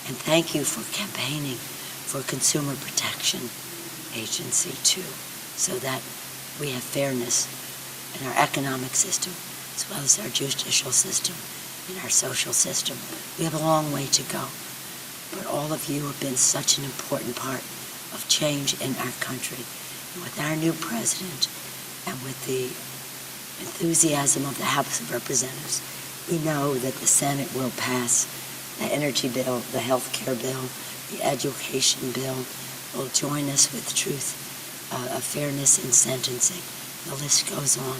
And thank you for campaigning for Consumer Protection Agency too, so that we have fairness in our economic system as well as our judicial system and our social system. We have a long way to go, but all of you have been such an important part of change in our country. And with our new president and with the enthusiasm of the House of Representatives, we know that the Senate will pass the energy bill, the health care bill, the education bill, will join us with truth, fairness in sentencing. The list goes on.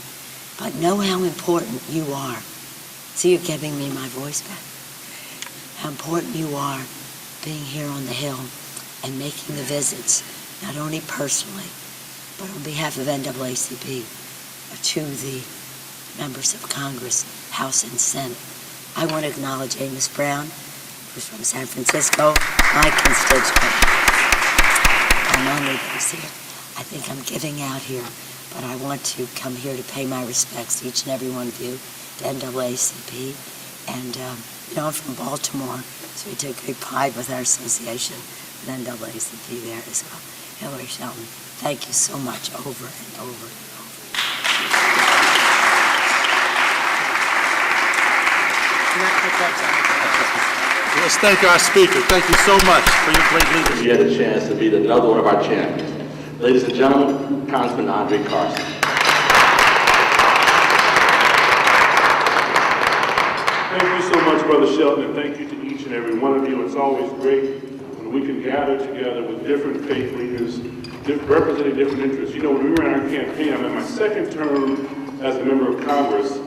But know how important you are. See, you're giving me my voice back. How important you are being here on the Hill and making the visits, not only personally, but on behalf of NAACP, to the members of Congress, House and Senate. I want to acknowledge Amos Brown, who's from San Francisco, my constituent. I'm only those here. I think I'm giving out here, but I want to come here to pay my respects to each and every one of you, the NAACP. And, I'm from Baltimore, so we take great pride with our association with NAACP there as well. Hillary Shelton, thank you so much over and over and over. Let's thank our speaker. Thank you so much for your great leadership. We had a chance to meet another one of our champions. Ladies and gentlemen, Congressman Andre Carson. Thank you so much, Brother Shelton, and thank you to each and every one of you. It's always great when we can gather together with different faith leaders, representing different interests. You know, when we ran our campaign, I'm in my second term as a member of Congress.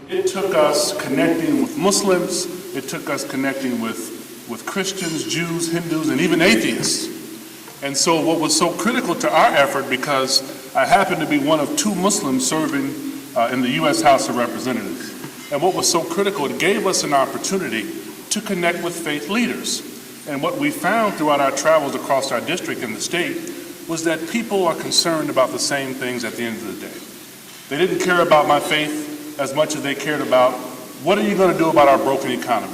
It took us connecting with Muslims, it took us connecting with Christians, Jews, Hindus, and even atheists. And so what was so critical to our effort, because I happen to be one of 2 Muslims serving in the U.S. House of Representatives, and what was so critical, it gave us an opportunity to connect with faith leaders. And what we found throughout our travels across our district and the state was that people are concerned about the same things at the end of the day. They didn't care about my faith as much as they cared about, what are you going to do about our broken economy?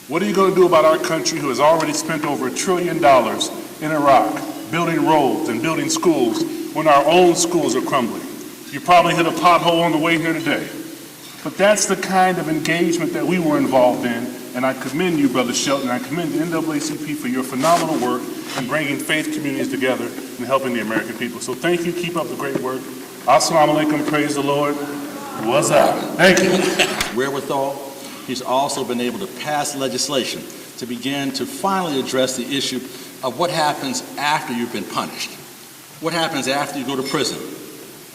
What are you going to do about our country who has already spent over $1 trillion in Iraq building roads and building schools when our own schools are crumbling? You probably hit a pothole on the way here today. But that's the kind of engagement that we were involved in, and I commend you, Brother Shelton, I commend the NAACP for your phenomenal work in bringing faith communities together and helping the American people. So thank you, keep up the great work. Assalamu alaikum, praise the Lord. What's up? Thank you. Wherewithal, he's also been able to pass legislation to begin to finally address the issue of what happens after you've been punished. What happens after you go to prison?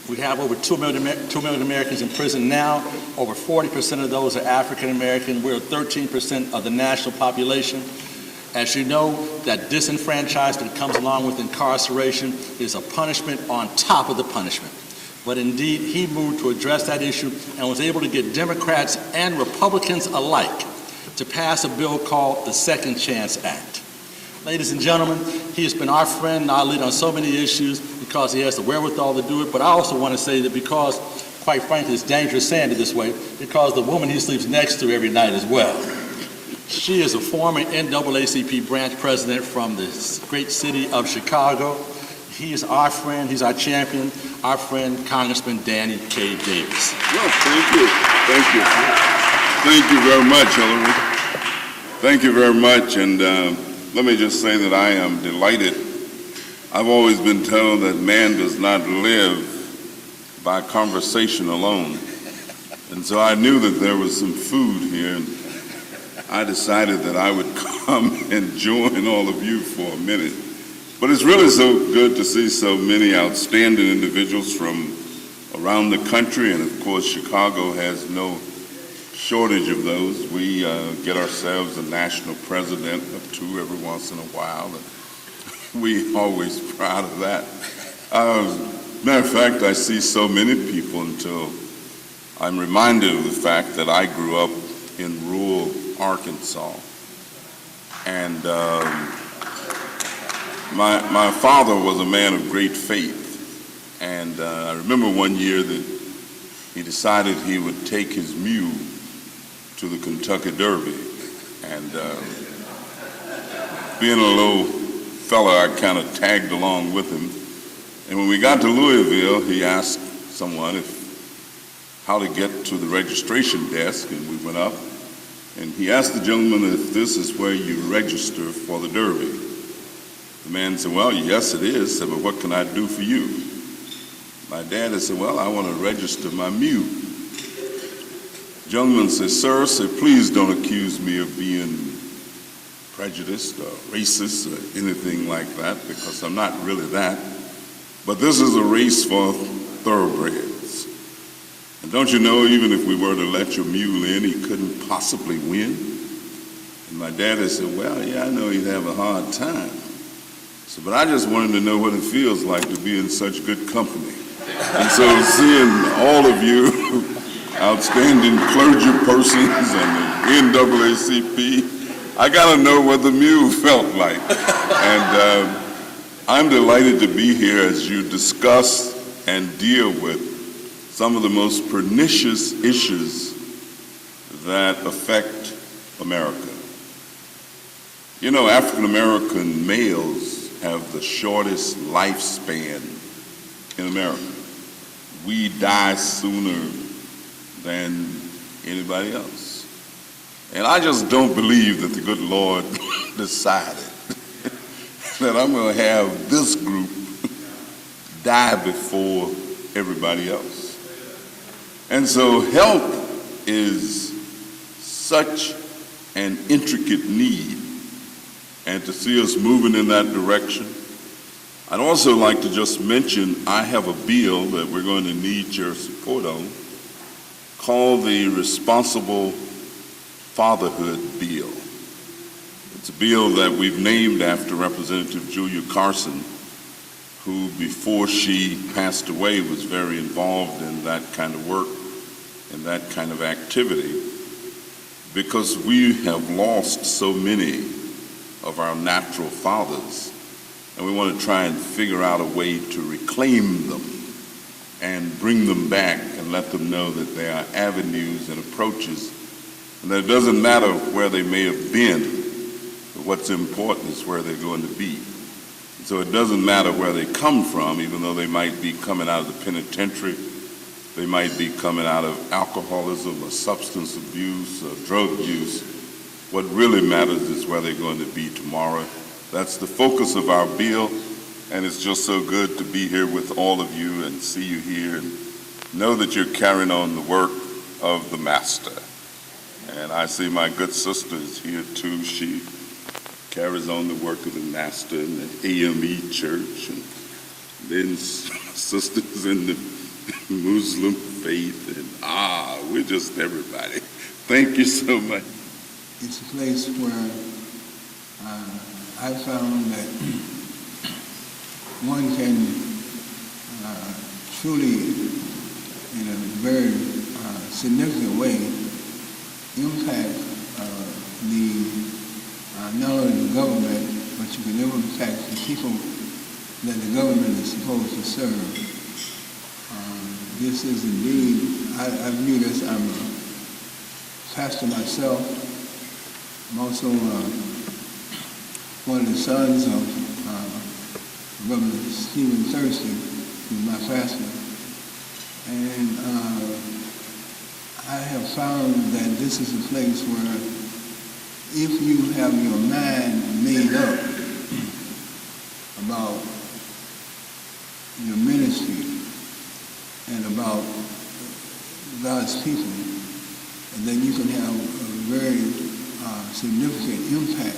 We have over 2 million Americans in prison now. Over 40% of those are African American. We're 13% of the national population. As you know, that disenfranchisement comes along with incarceration is a punishment on top of the punishment. But indeed, he moved to address that issue and was able to get Democrats and Republicans alike to pass a bill called the Second Chance Act. Ladies and gentlemen, he has been our friend and our leader on so many issues because he has the wherewithal to do it. But I also want to say that because, quite frankly, it's dangerous saying it this way, because the woman he sleeps next to every night as well. She is a former NAACP branch president from the great city of Chicago. He is our friend, he's our champion, our friend, Congressman Danny K. Davis. Well, thank you. Thank you. Thank you very much, Hillary. Thank you very much. And let me just say that I am delighted. I've always been told that man does not live by conversation alone. And so I knew that there was some food here. And I decided that I would come and join all of you for a minute. But it's really so good to see so many outstanding individuals from around the country, and of course Chicago has no shortage of those. We get ourselves a national president or 2 every once in a while, and we always proud of that. Matter of fact, I see so many people until I'm reminded of the fact that I grew up in rural Arkansas, and my father was a man of great faith, and I remember one year that he decided he would take his mule to the Kentucky Derby, and being a little fella, I kind of tagged along with him. And when we got to Louisville, he asked someone how to get to the registration desk, and we went up, and he asked the gentleman if this is where you register for the Derby. The man said, well, yes, it is. I said, but what can I do for you? My dad said, well, I want to register my mule. The gentleman said, sir, please don't accuse me of being prejudiced or racist or anything like that, because I'm not really that. But this is a race for thoroughbreds. And don't you know, even if we were to let your mule in, he couldn't possibly win? And my daddy said, well, yeah, I know he'd have a hard time. So, but I just wanted to know what it feels like to be in such good company. And so seeing all of you outstanding clergy persons and the NAACP. I got to know what the mule felt like. And I'm delighted to be here as you discuss and deal with some of the most pernicious issues that affect America. You know, African American males have the shortest lifespan in America. We die sooner than anybody else. And I just don't believe that the good Lord decided that I'm going to have this group die before everybody else. And so health is such an intricate need, and to see us moving in that direction. I'd also like to just mention I have a bill that we're going to need your support on called the Responsible Fatherhood Bill. It's a bill that we've named after Representative Julia Carson, who before she passed away was very involved in that kind of work and that kind of activity, because we have lost so many of our natural fathers, and we want to try and figure out a way to reclaim them and bring them back and let them know that there are avenues and approaches, and that it doesn't matter where they may have been, but what's important is where they're going to be. So it doesn't matter where they come from, even though they might be coming out of the penitentiary, they might be coming out of alcoholism or substance abuse or drug use. What really matters is where they're going to be tomorrow. That's the focus of our bill, and it's just so good to be here with all of you and see you here and know that you're carrying on the work of the Master. And I see my good sister is here too. She carries on the work of the Master in the AME Church, and then sisters in the Muslim faith, and we're just everybody. Thank you so much. It's a place where I found that one can truly, in a very significant way, impact not only the government, but you can impact the people that the government is supposed to serve. This is indeed, I view this, I'm a pastor myself. I'm also one of the sons of Governor Stephen Thurston, who's my pastor. And I have found that this is a place where if you have your mind made up about your ministry and about God's people, then you can have a very significant impact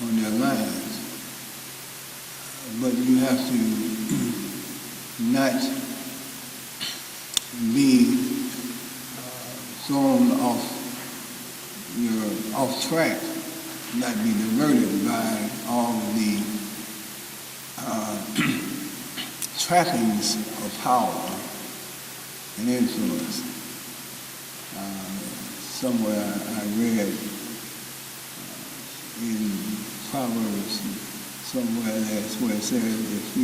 on their lives. But you have to not be thrown off track, not be diverted by all the trappings of power and influence. Somewhere I read in Proverbs, somewhere that's where it says, if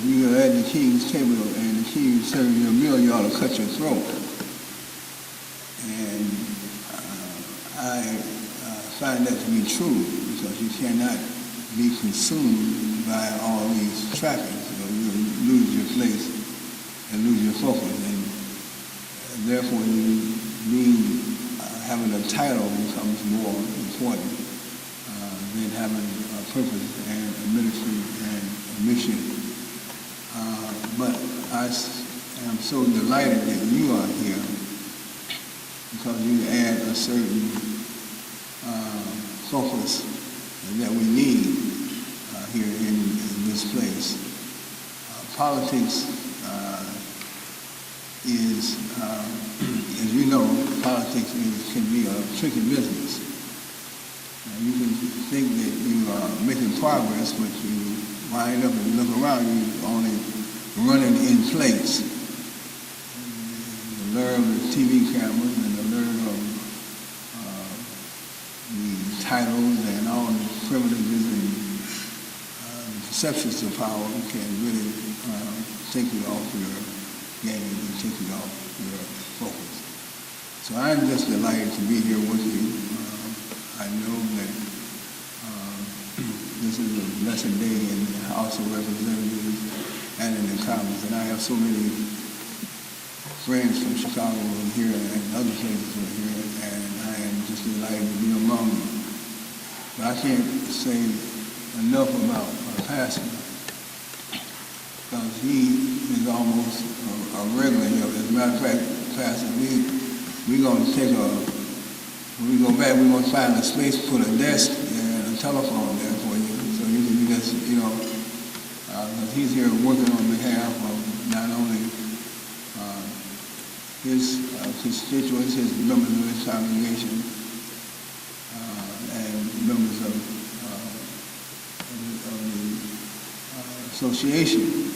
you are at the king's table and the king serves you a meal, you ought to cut your throat. And I find that to be true, because you cannot be consumed by all these trappings, or you'll lose your place and lose your focus. And therefore, having a title becomes more important than having a purpose and a ministry and a mission. But I am so delighted that you are here, because you add a certain focus that we need here in this place. Politics is, as you know, politics can be a tricky business. You can think that you are making progress, but you wind up and look around, you're only running in place. The TV cameras and alert of the titles and all the privileges and the perceptions of power can really take you off your game and take you off your focus. So I'm just delighted to be here with you. I know that this is a blessed day in the House of Representatives and in the Congress, and I have so many friends from Chicago who are here and other places who are here, and I am just delighted to be among them. But I can't say enough about our pastor, because he is almost a regular here. As a matter of fact, Pastor, we're going to take when we go back, we're going to find a space, put a desk and a telephone there for you, so you can just, because he's here working on behalf of not only his constituents, his members of his congregation, and members of the association,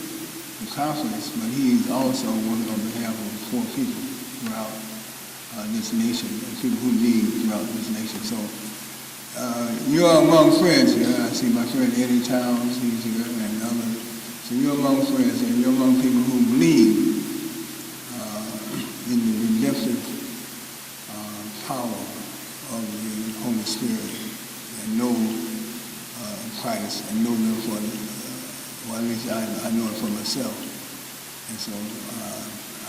the conference, but he's also working on behalf of poor people throughout this nation, and people who need throughout this nation. So you're among friends here. I see my friend Eddie Towns, he's here, and others. So you're among friends, and you're among people who believe in the redemptive power of the Holy Spirit, and know Christ, and know them for well, at least I know it for myself. And so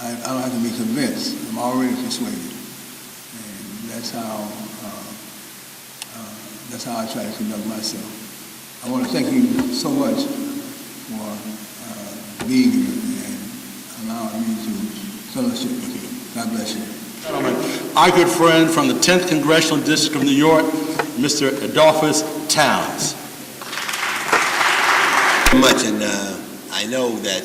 I don't have to be convinced. I'm already persuaded. And that's how I try to conduct myself. I want to thank you so much for being here and allowing me to fellowship with you. God bless you. Gentlemen, our good friend from the 10th Congressional District of New York, Mr. Adolphus Towns. Much, and I know that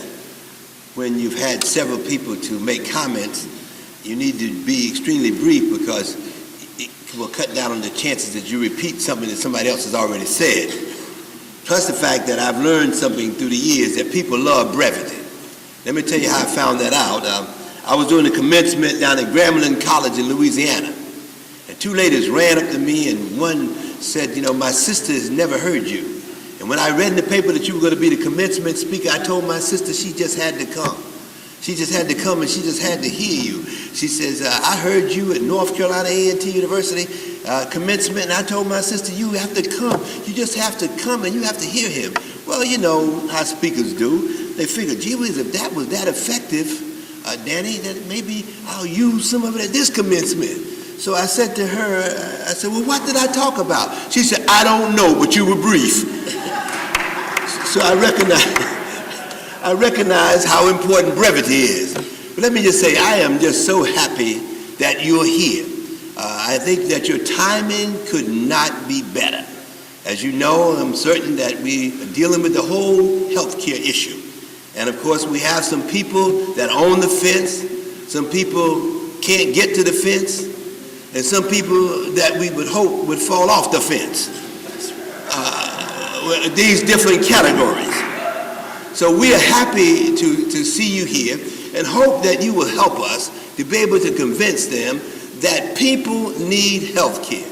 when you've had several people to make comments, you need to be extremely brief, because it will cut down on the chances that you repeat something that somebody else has already said. Plus the fact that I've learned something through the years, that people love brevity. Let me tell you how I found that out. I was doing a commencement down at Grambling College in Louisiana, and two ladies ran up to me, and one said, my sister has never heard you. And when I read in the paper that you were going to be the commencement speaker, I told my sister she just had to come. She just had to come, and she just had to hear you. She says, I heard you at North Carolina A&T University commencement, and I told my sister, you have to come. You just have to come, and you have to hear him. Well, you know how speakers do. They figure, gee whiz, if that was that effective, Danny, that maybe I'll use some of it at this commencement. So I said to her, I said, well, what did I talk about? She said, I don't know, but you were brief. So I recognize how important brevity is. But let me just say, I am just so happy that you're here. I think that your timing could not be better. As you know, I'm certain that we are dealing with the whole healthcare issue. And of course, we have some people that own the fence, some people can't get to the fence, and some people that we would hope would fall off the fence. These different categories. So we are happy to see you here, and hope that you will help us to be able to convince them that people need health care.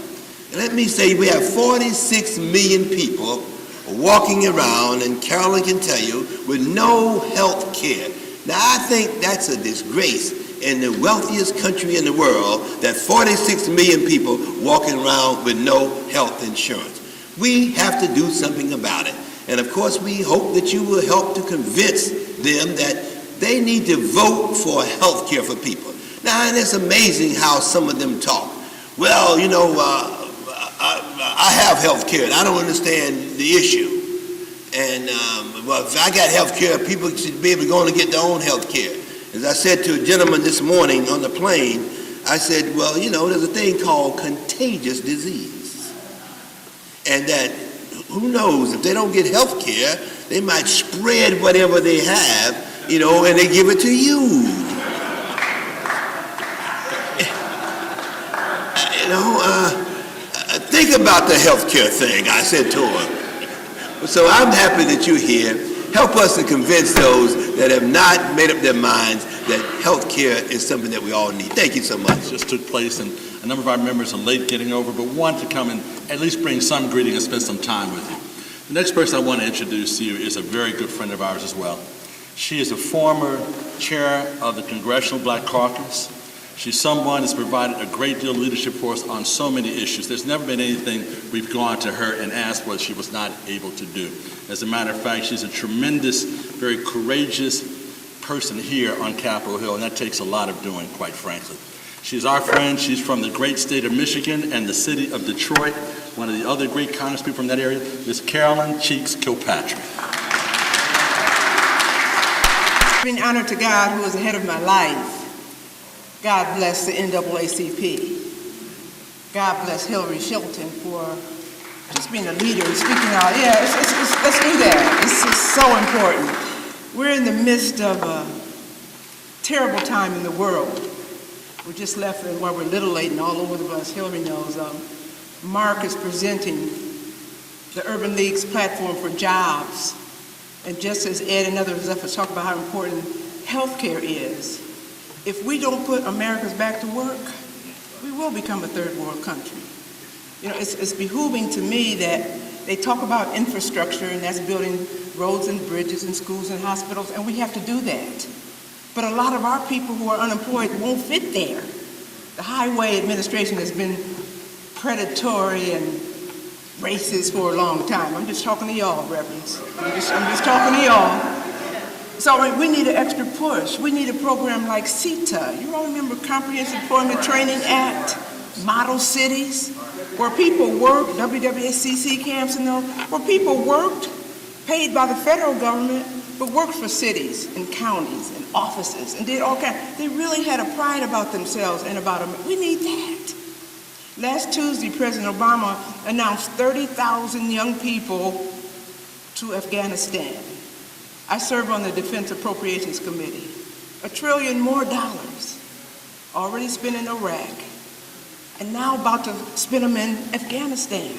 And let me say, we have 46 million people walking around, and Carolyn can tell you, with no health care. Now, I think that's a disgrace in the wealthiest country in the world, that 46 million people walking around with no health insurance. We have to do something about it. And of course, we hope that you will help to convince them that they need to vote for health care for people. Now, and it's amazing how some of them talk. Well, I have health care, and I don't understand the issue. And well, if I got health care, people should be able to go and get their own health care. As I said to a gentleman this morning on the plane, I said, well, there's a thing called contagious disease. And that, who knows, if they don't get health care, they might spread whatever they have, and they give it to you. Think about the health care thing, I said to her. So I'm happy that you're here. Help us to convince those that have not made up their minds that health care is something that we all need. Thank you so much. Just took place, and a number of our members are late getting over, but want to come and at least bring some greeting and spend some time with you. The next person I want to introduce to you is a very good friend of ours as well. She is a former chair of the Congressional Black Caucus. She's someone that's provided a great deal of leadership for us on so many issues. There's never been anything we've gone to her and asked what she was not able to do. As a matter of fact, she's a tremendous, very courageous person here on Capitol Hill, and that takes a lot of doing, quite frankly. She's our friend. She's from the great state of Michigan and the city of Detroit, one of the other great congresspeople from that area, Ms. Carolyn Cheeks Kilpatrick. Being honored to God, who is the head of my life. God bless the NAACP. God bless Hillary Shelton for just being a leader and speaking out. Yeah, let's do that. It's just so important. We're in the midst of a terrible time in the world. We just left while we're a little late and all over the bus. Hillary knows. Mark is presenting the Urban League's platform for jobs. And just as Ed and others have talked about how important healthcare is, if we don't put Americans back to work, we will become a third world country. You know, it's behooving to me that they talk about infrastructure, and that's building roads and bridges and schools and hospitals, and we have to do that. But a lot of our people who are unemployed won't fit there. The highway administration has been predatory and racist for a long time. I'm just talking to y'all, Reverends. I'm just talking to y'all. So we need an extra push. We need a program like CETA. You all remember Comprehensive Employment Training Act, model cities, where people worked, WWSCC camps and all, where people worked, paid by the federal government, but worked for cities and counties and offices and did all kinds. They really had a pride about themselves and about them. We need that. Last Tuesday, President Obama announced 30,000 young people to Afghanistan. I serve on the Defense Appropriations Committee. $1 trillion more already spent in Iraq, and now about to spend them in Afghanistan.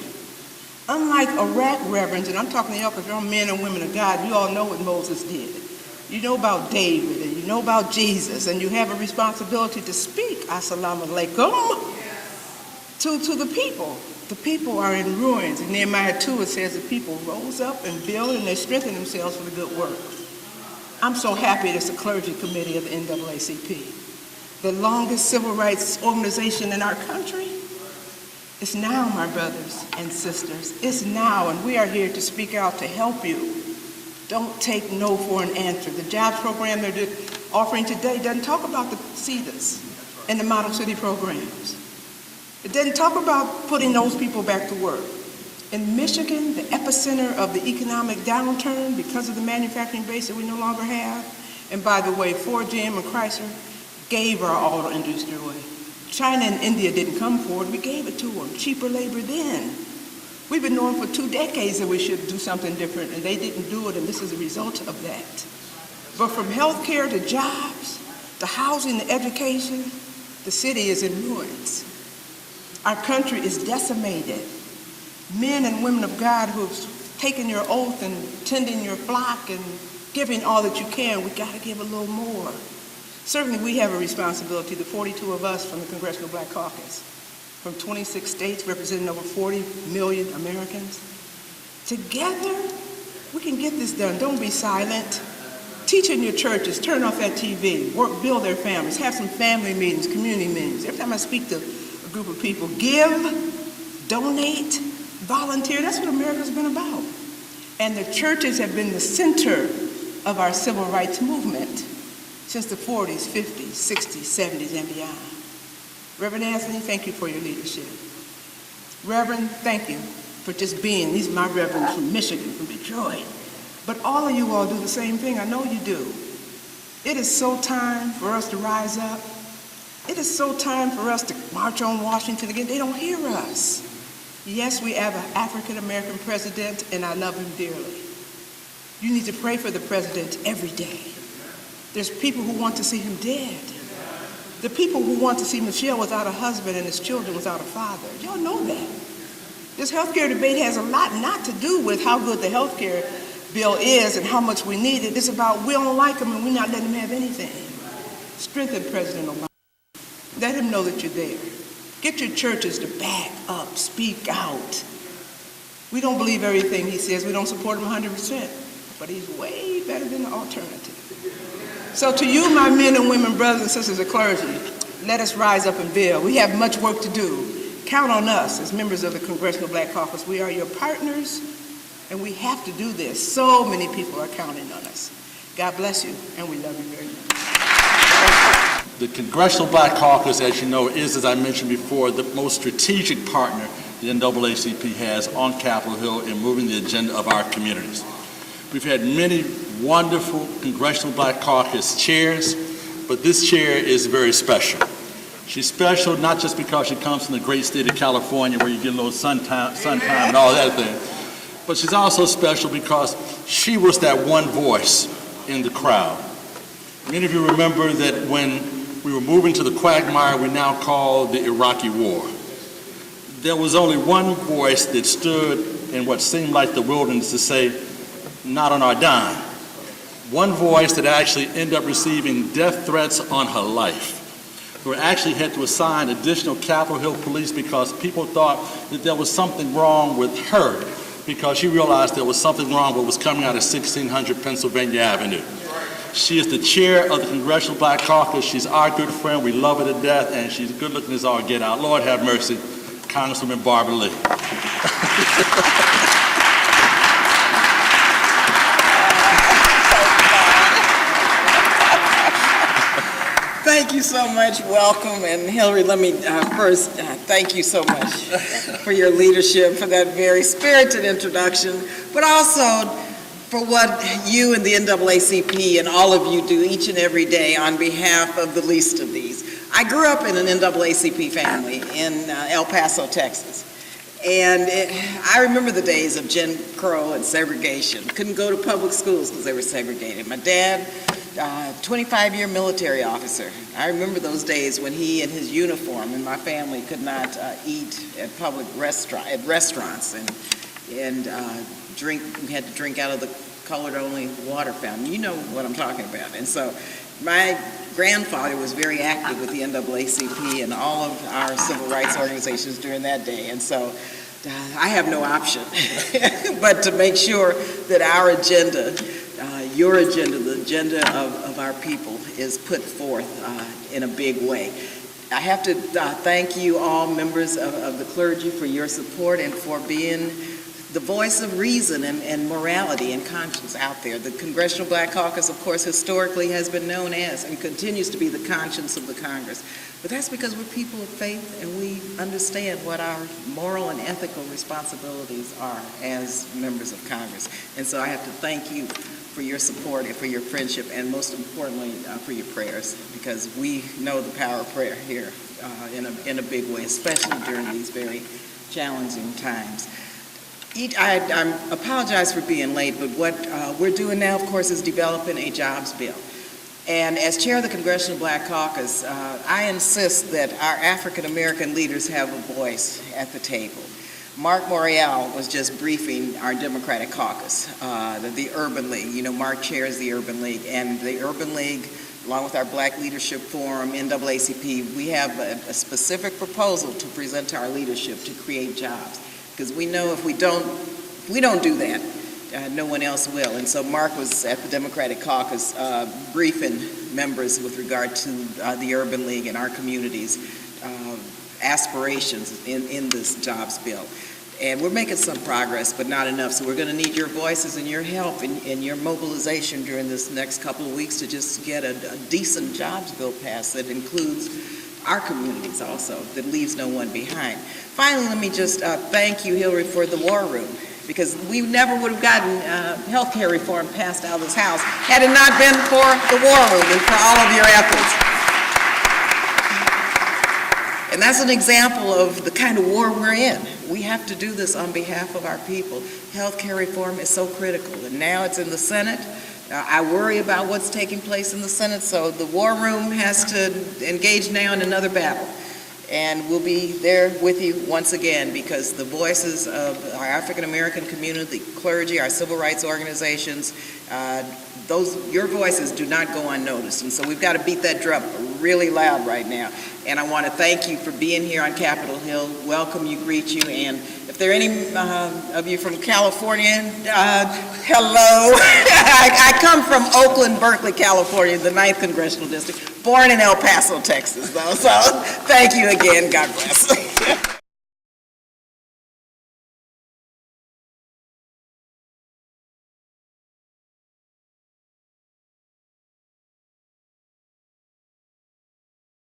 Unlike Iraq, Reverends, and I'm talking to y'all because you're men and women of God, you all know what Moses did. You know about David, and you know about Jesus, and you have a responsibility to speak, assalamu alaikum, to the people. The people are in ruins. In Nehemiah 2, it says the people rose up and built, and they strengthened themselves for the good work. I'm so happy it's a clergy committee of the NAACP. The longest civil rights organization in our country. It's now, my brothers and sisters. It's now, and we are here to speak out to help you. Don't take no for an answer. The jobs program they're offering today doesn't talk about the CETAs and the model city programs. It doesn't talk about putting those people back to work. In Michigan, the epicenter of the economic downturn because of the manufacturing base that we no longer have, and by the way, Ford, GM, and Chrysler gave our auto industry away. China and India didn't come forward, we gave it to them. Cheaper labor then. We've been knowing for 2 decades that we should do something different, and they didn't do it, and this is a result of that. But from healthcare to jobs, to housing to education, the city is in ruins. Our country is decimated. Men and women of God who have taken your oath and tending your flock and giving all that you can, we got to give a little more. Certainly we have a responsibility, the 42 of us from the Congressional Black Caucus, from 26 states representing over 40 million Americans. Together, we can get this done. Don't be silent. Teach in your churches, turn off that TV, work, build their families, have some family meetings, community meetings. Every time I speak to a group of people, give, donate, volunteer. That's what America's been about. And the churches have been the center of our civil rights movement since the 40s, 50s, 60s, 70s, and beyond. Reverend Anthony, thank you for your leadership. Reverend, thank you for just being, these are my reverends from Michigan, from Detroit. But all of you all do the same thing, I know you do. It is so time for us to rise up. It is so time for us to march on Washington again. They don't hear us. Yes, we have an African-American president, and I love him dearly. You need to pray for the president every day. There's people who want to see him dead. The people who want to see Michelle without a husband and his children without a father. Y'all know that. This healthcare debate has a lot not to do with how good the healthcare bill is and how much we need it. It's about we don't like them and we're not letting them have anything. Strengthen President Obama. Let him know that you're there. Get your churches to back up, speak out. We don't believe everything he says. We don't support him 100%, but he's way better than the alternative. So to you, my men and women, brothers and sisters of clergy, let us rise up and build. We have much work to do. Count on us as members of the Congressional Black Caucus. We are your partners, and we have to do this. So many people are counting on us. God bless you, and we love you very much. The Congressional Black Caucus, as you know, is, as I mentioned before, the most strategic partner the NAACP has on Capitol Hill in moving the agenda of our communities. We've had many wonderful Congressional Black Caucus chairs, but this chair is very special. She's special not just because she comes from the great state of California where you get a little sun time and all that thing, but she's also special because she was that one voice in the crowd. Many of you remember that when we were moving to the quagmire we now call the Iraqi War, there was only one voice that stood in what seemed like the wilderness to say, not on our dime. One voice that actually ended up receiving death threats on her life. We actually had to assign additional Capitol Hill police because people thought that there was something wrong with her because she realized there was something wrong with what was coming out of 1600 Pennsylvania Avenue. She is the chair of the Congressional Black Caucus. She's our good friend. We love her to death, and she's good looking as all get out. Lord have mercy, Congresswoman Barbara Lee. Thank you so much. Welcome. And Hillary, let me first thank you so much for your leadership, for that very spirited introduction, but also for what you and the NAACP and all of you do each and every day on behalf of the least of these. I grew up in an NAACP family in El Paso, Texas. And I remember the days of Jim Crow and segregation. Couldn't go to public schools because they were segregated. My dad, 25-year military officer. I remember those days when he in his uniform and my family could not eat at public restaurants and drink. We had to drink out of the colored-only water fountain. You know what I'm talking about. And so my grandfather was very active with the NAACP and all of our civil rights organizations during that day. And so I have no option but to make sure that our agenda, your agenda, the agenda of our people is put forth in a big way. I have to thank you all, members of the clergy, for your support and for being the voice of reason and morality and conscience out there. The Congressional Black Caucus, of course, historically has been known as and continues to be the conscience of the Congress. But that's because we're people of faith and we understand what our moral and ethical responsibilities are as members of Congress. And so I have to thank you for your support and for your friendship and most importantly for your prayers, because we know the power of prayer here in a big way, especially during these very challenging times. I apologize for being late, but what we're doing now, of course, is developing a jobs bill. And as chair of the Congressional Black Caucus, I insist that our African American leaders have a voice at the table. Mark Morial was just briefing our Democratic caucus, the Urban League. You know, Mark chairs the Urban League, and the Urban League, along with our Black Leadership Forum, NAACP, we have a specific proposal to present to our leadership to create jobs. Because we know if we don't do that, no one else will. And so Mark was at the Democratic caucus briefing members with regard to the Urban League and our community's aspirations in this jobs bill. And we're making some progress, but not enough. So we're going to need your voices and your help and your mobilization during this next couple of weeks to just get a decent jobs bill passed that includes our communities also, that leaves no one behind. Finally, let me just thank you, Hillary, for the war room, because we never would have gotten health care reform passed out of this House had it not been for the war room and for all of your efforts. And that's an example of the kind of war we're in. We have to do this on behalf of our people. Health care reform is so critical, and now it's in the Senate. I worry about what's taking place in the Senate, so the war room has to engage now in another battle. And we'll be there with you once again, because the voices of our African American community, clergy, our civil rights organizations, your voices do not go unnoticed, and so we've got to beat that drum really loud right now. And I want to thank you for being here on Capitol Hill, welcome you, greet you, and if there are any of you from California, hello. I come from Oakland, Berkeley, California, the 9th Congressional District, born in El Paso, Texas, though, so thank you again, God bless.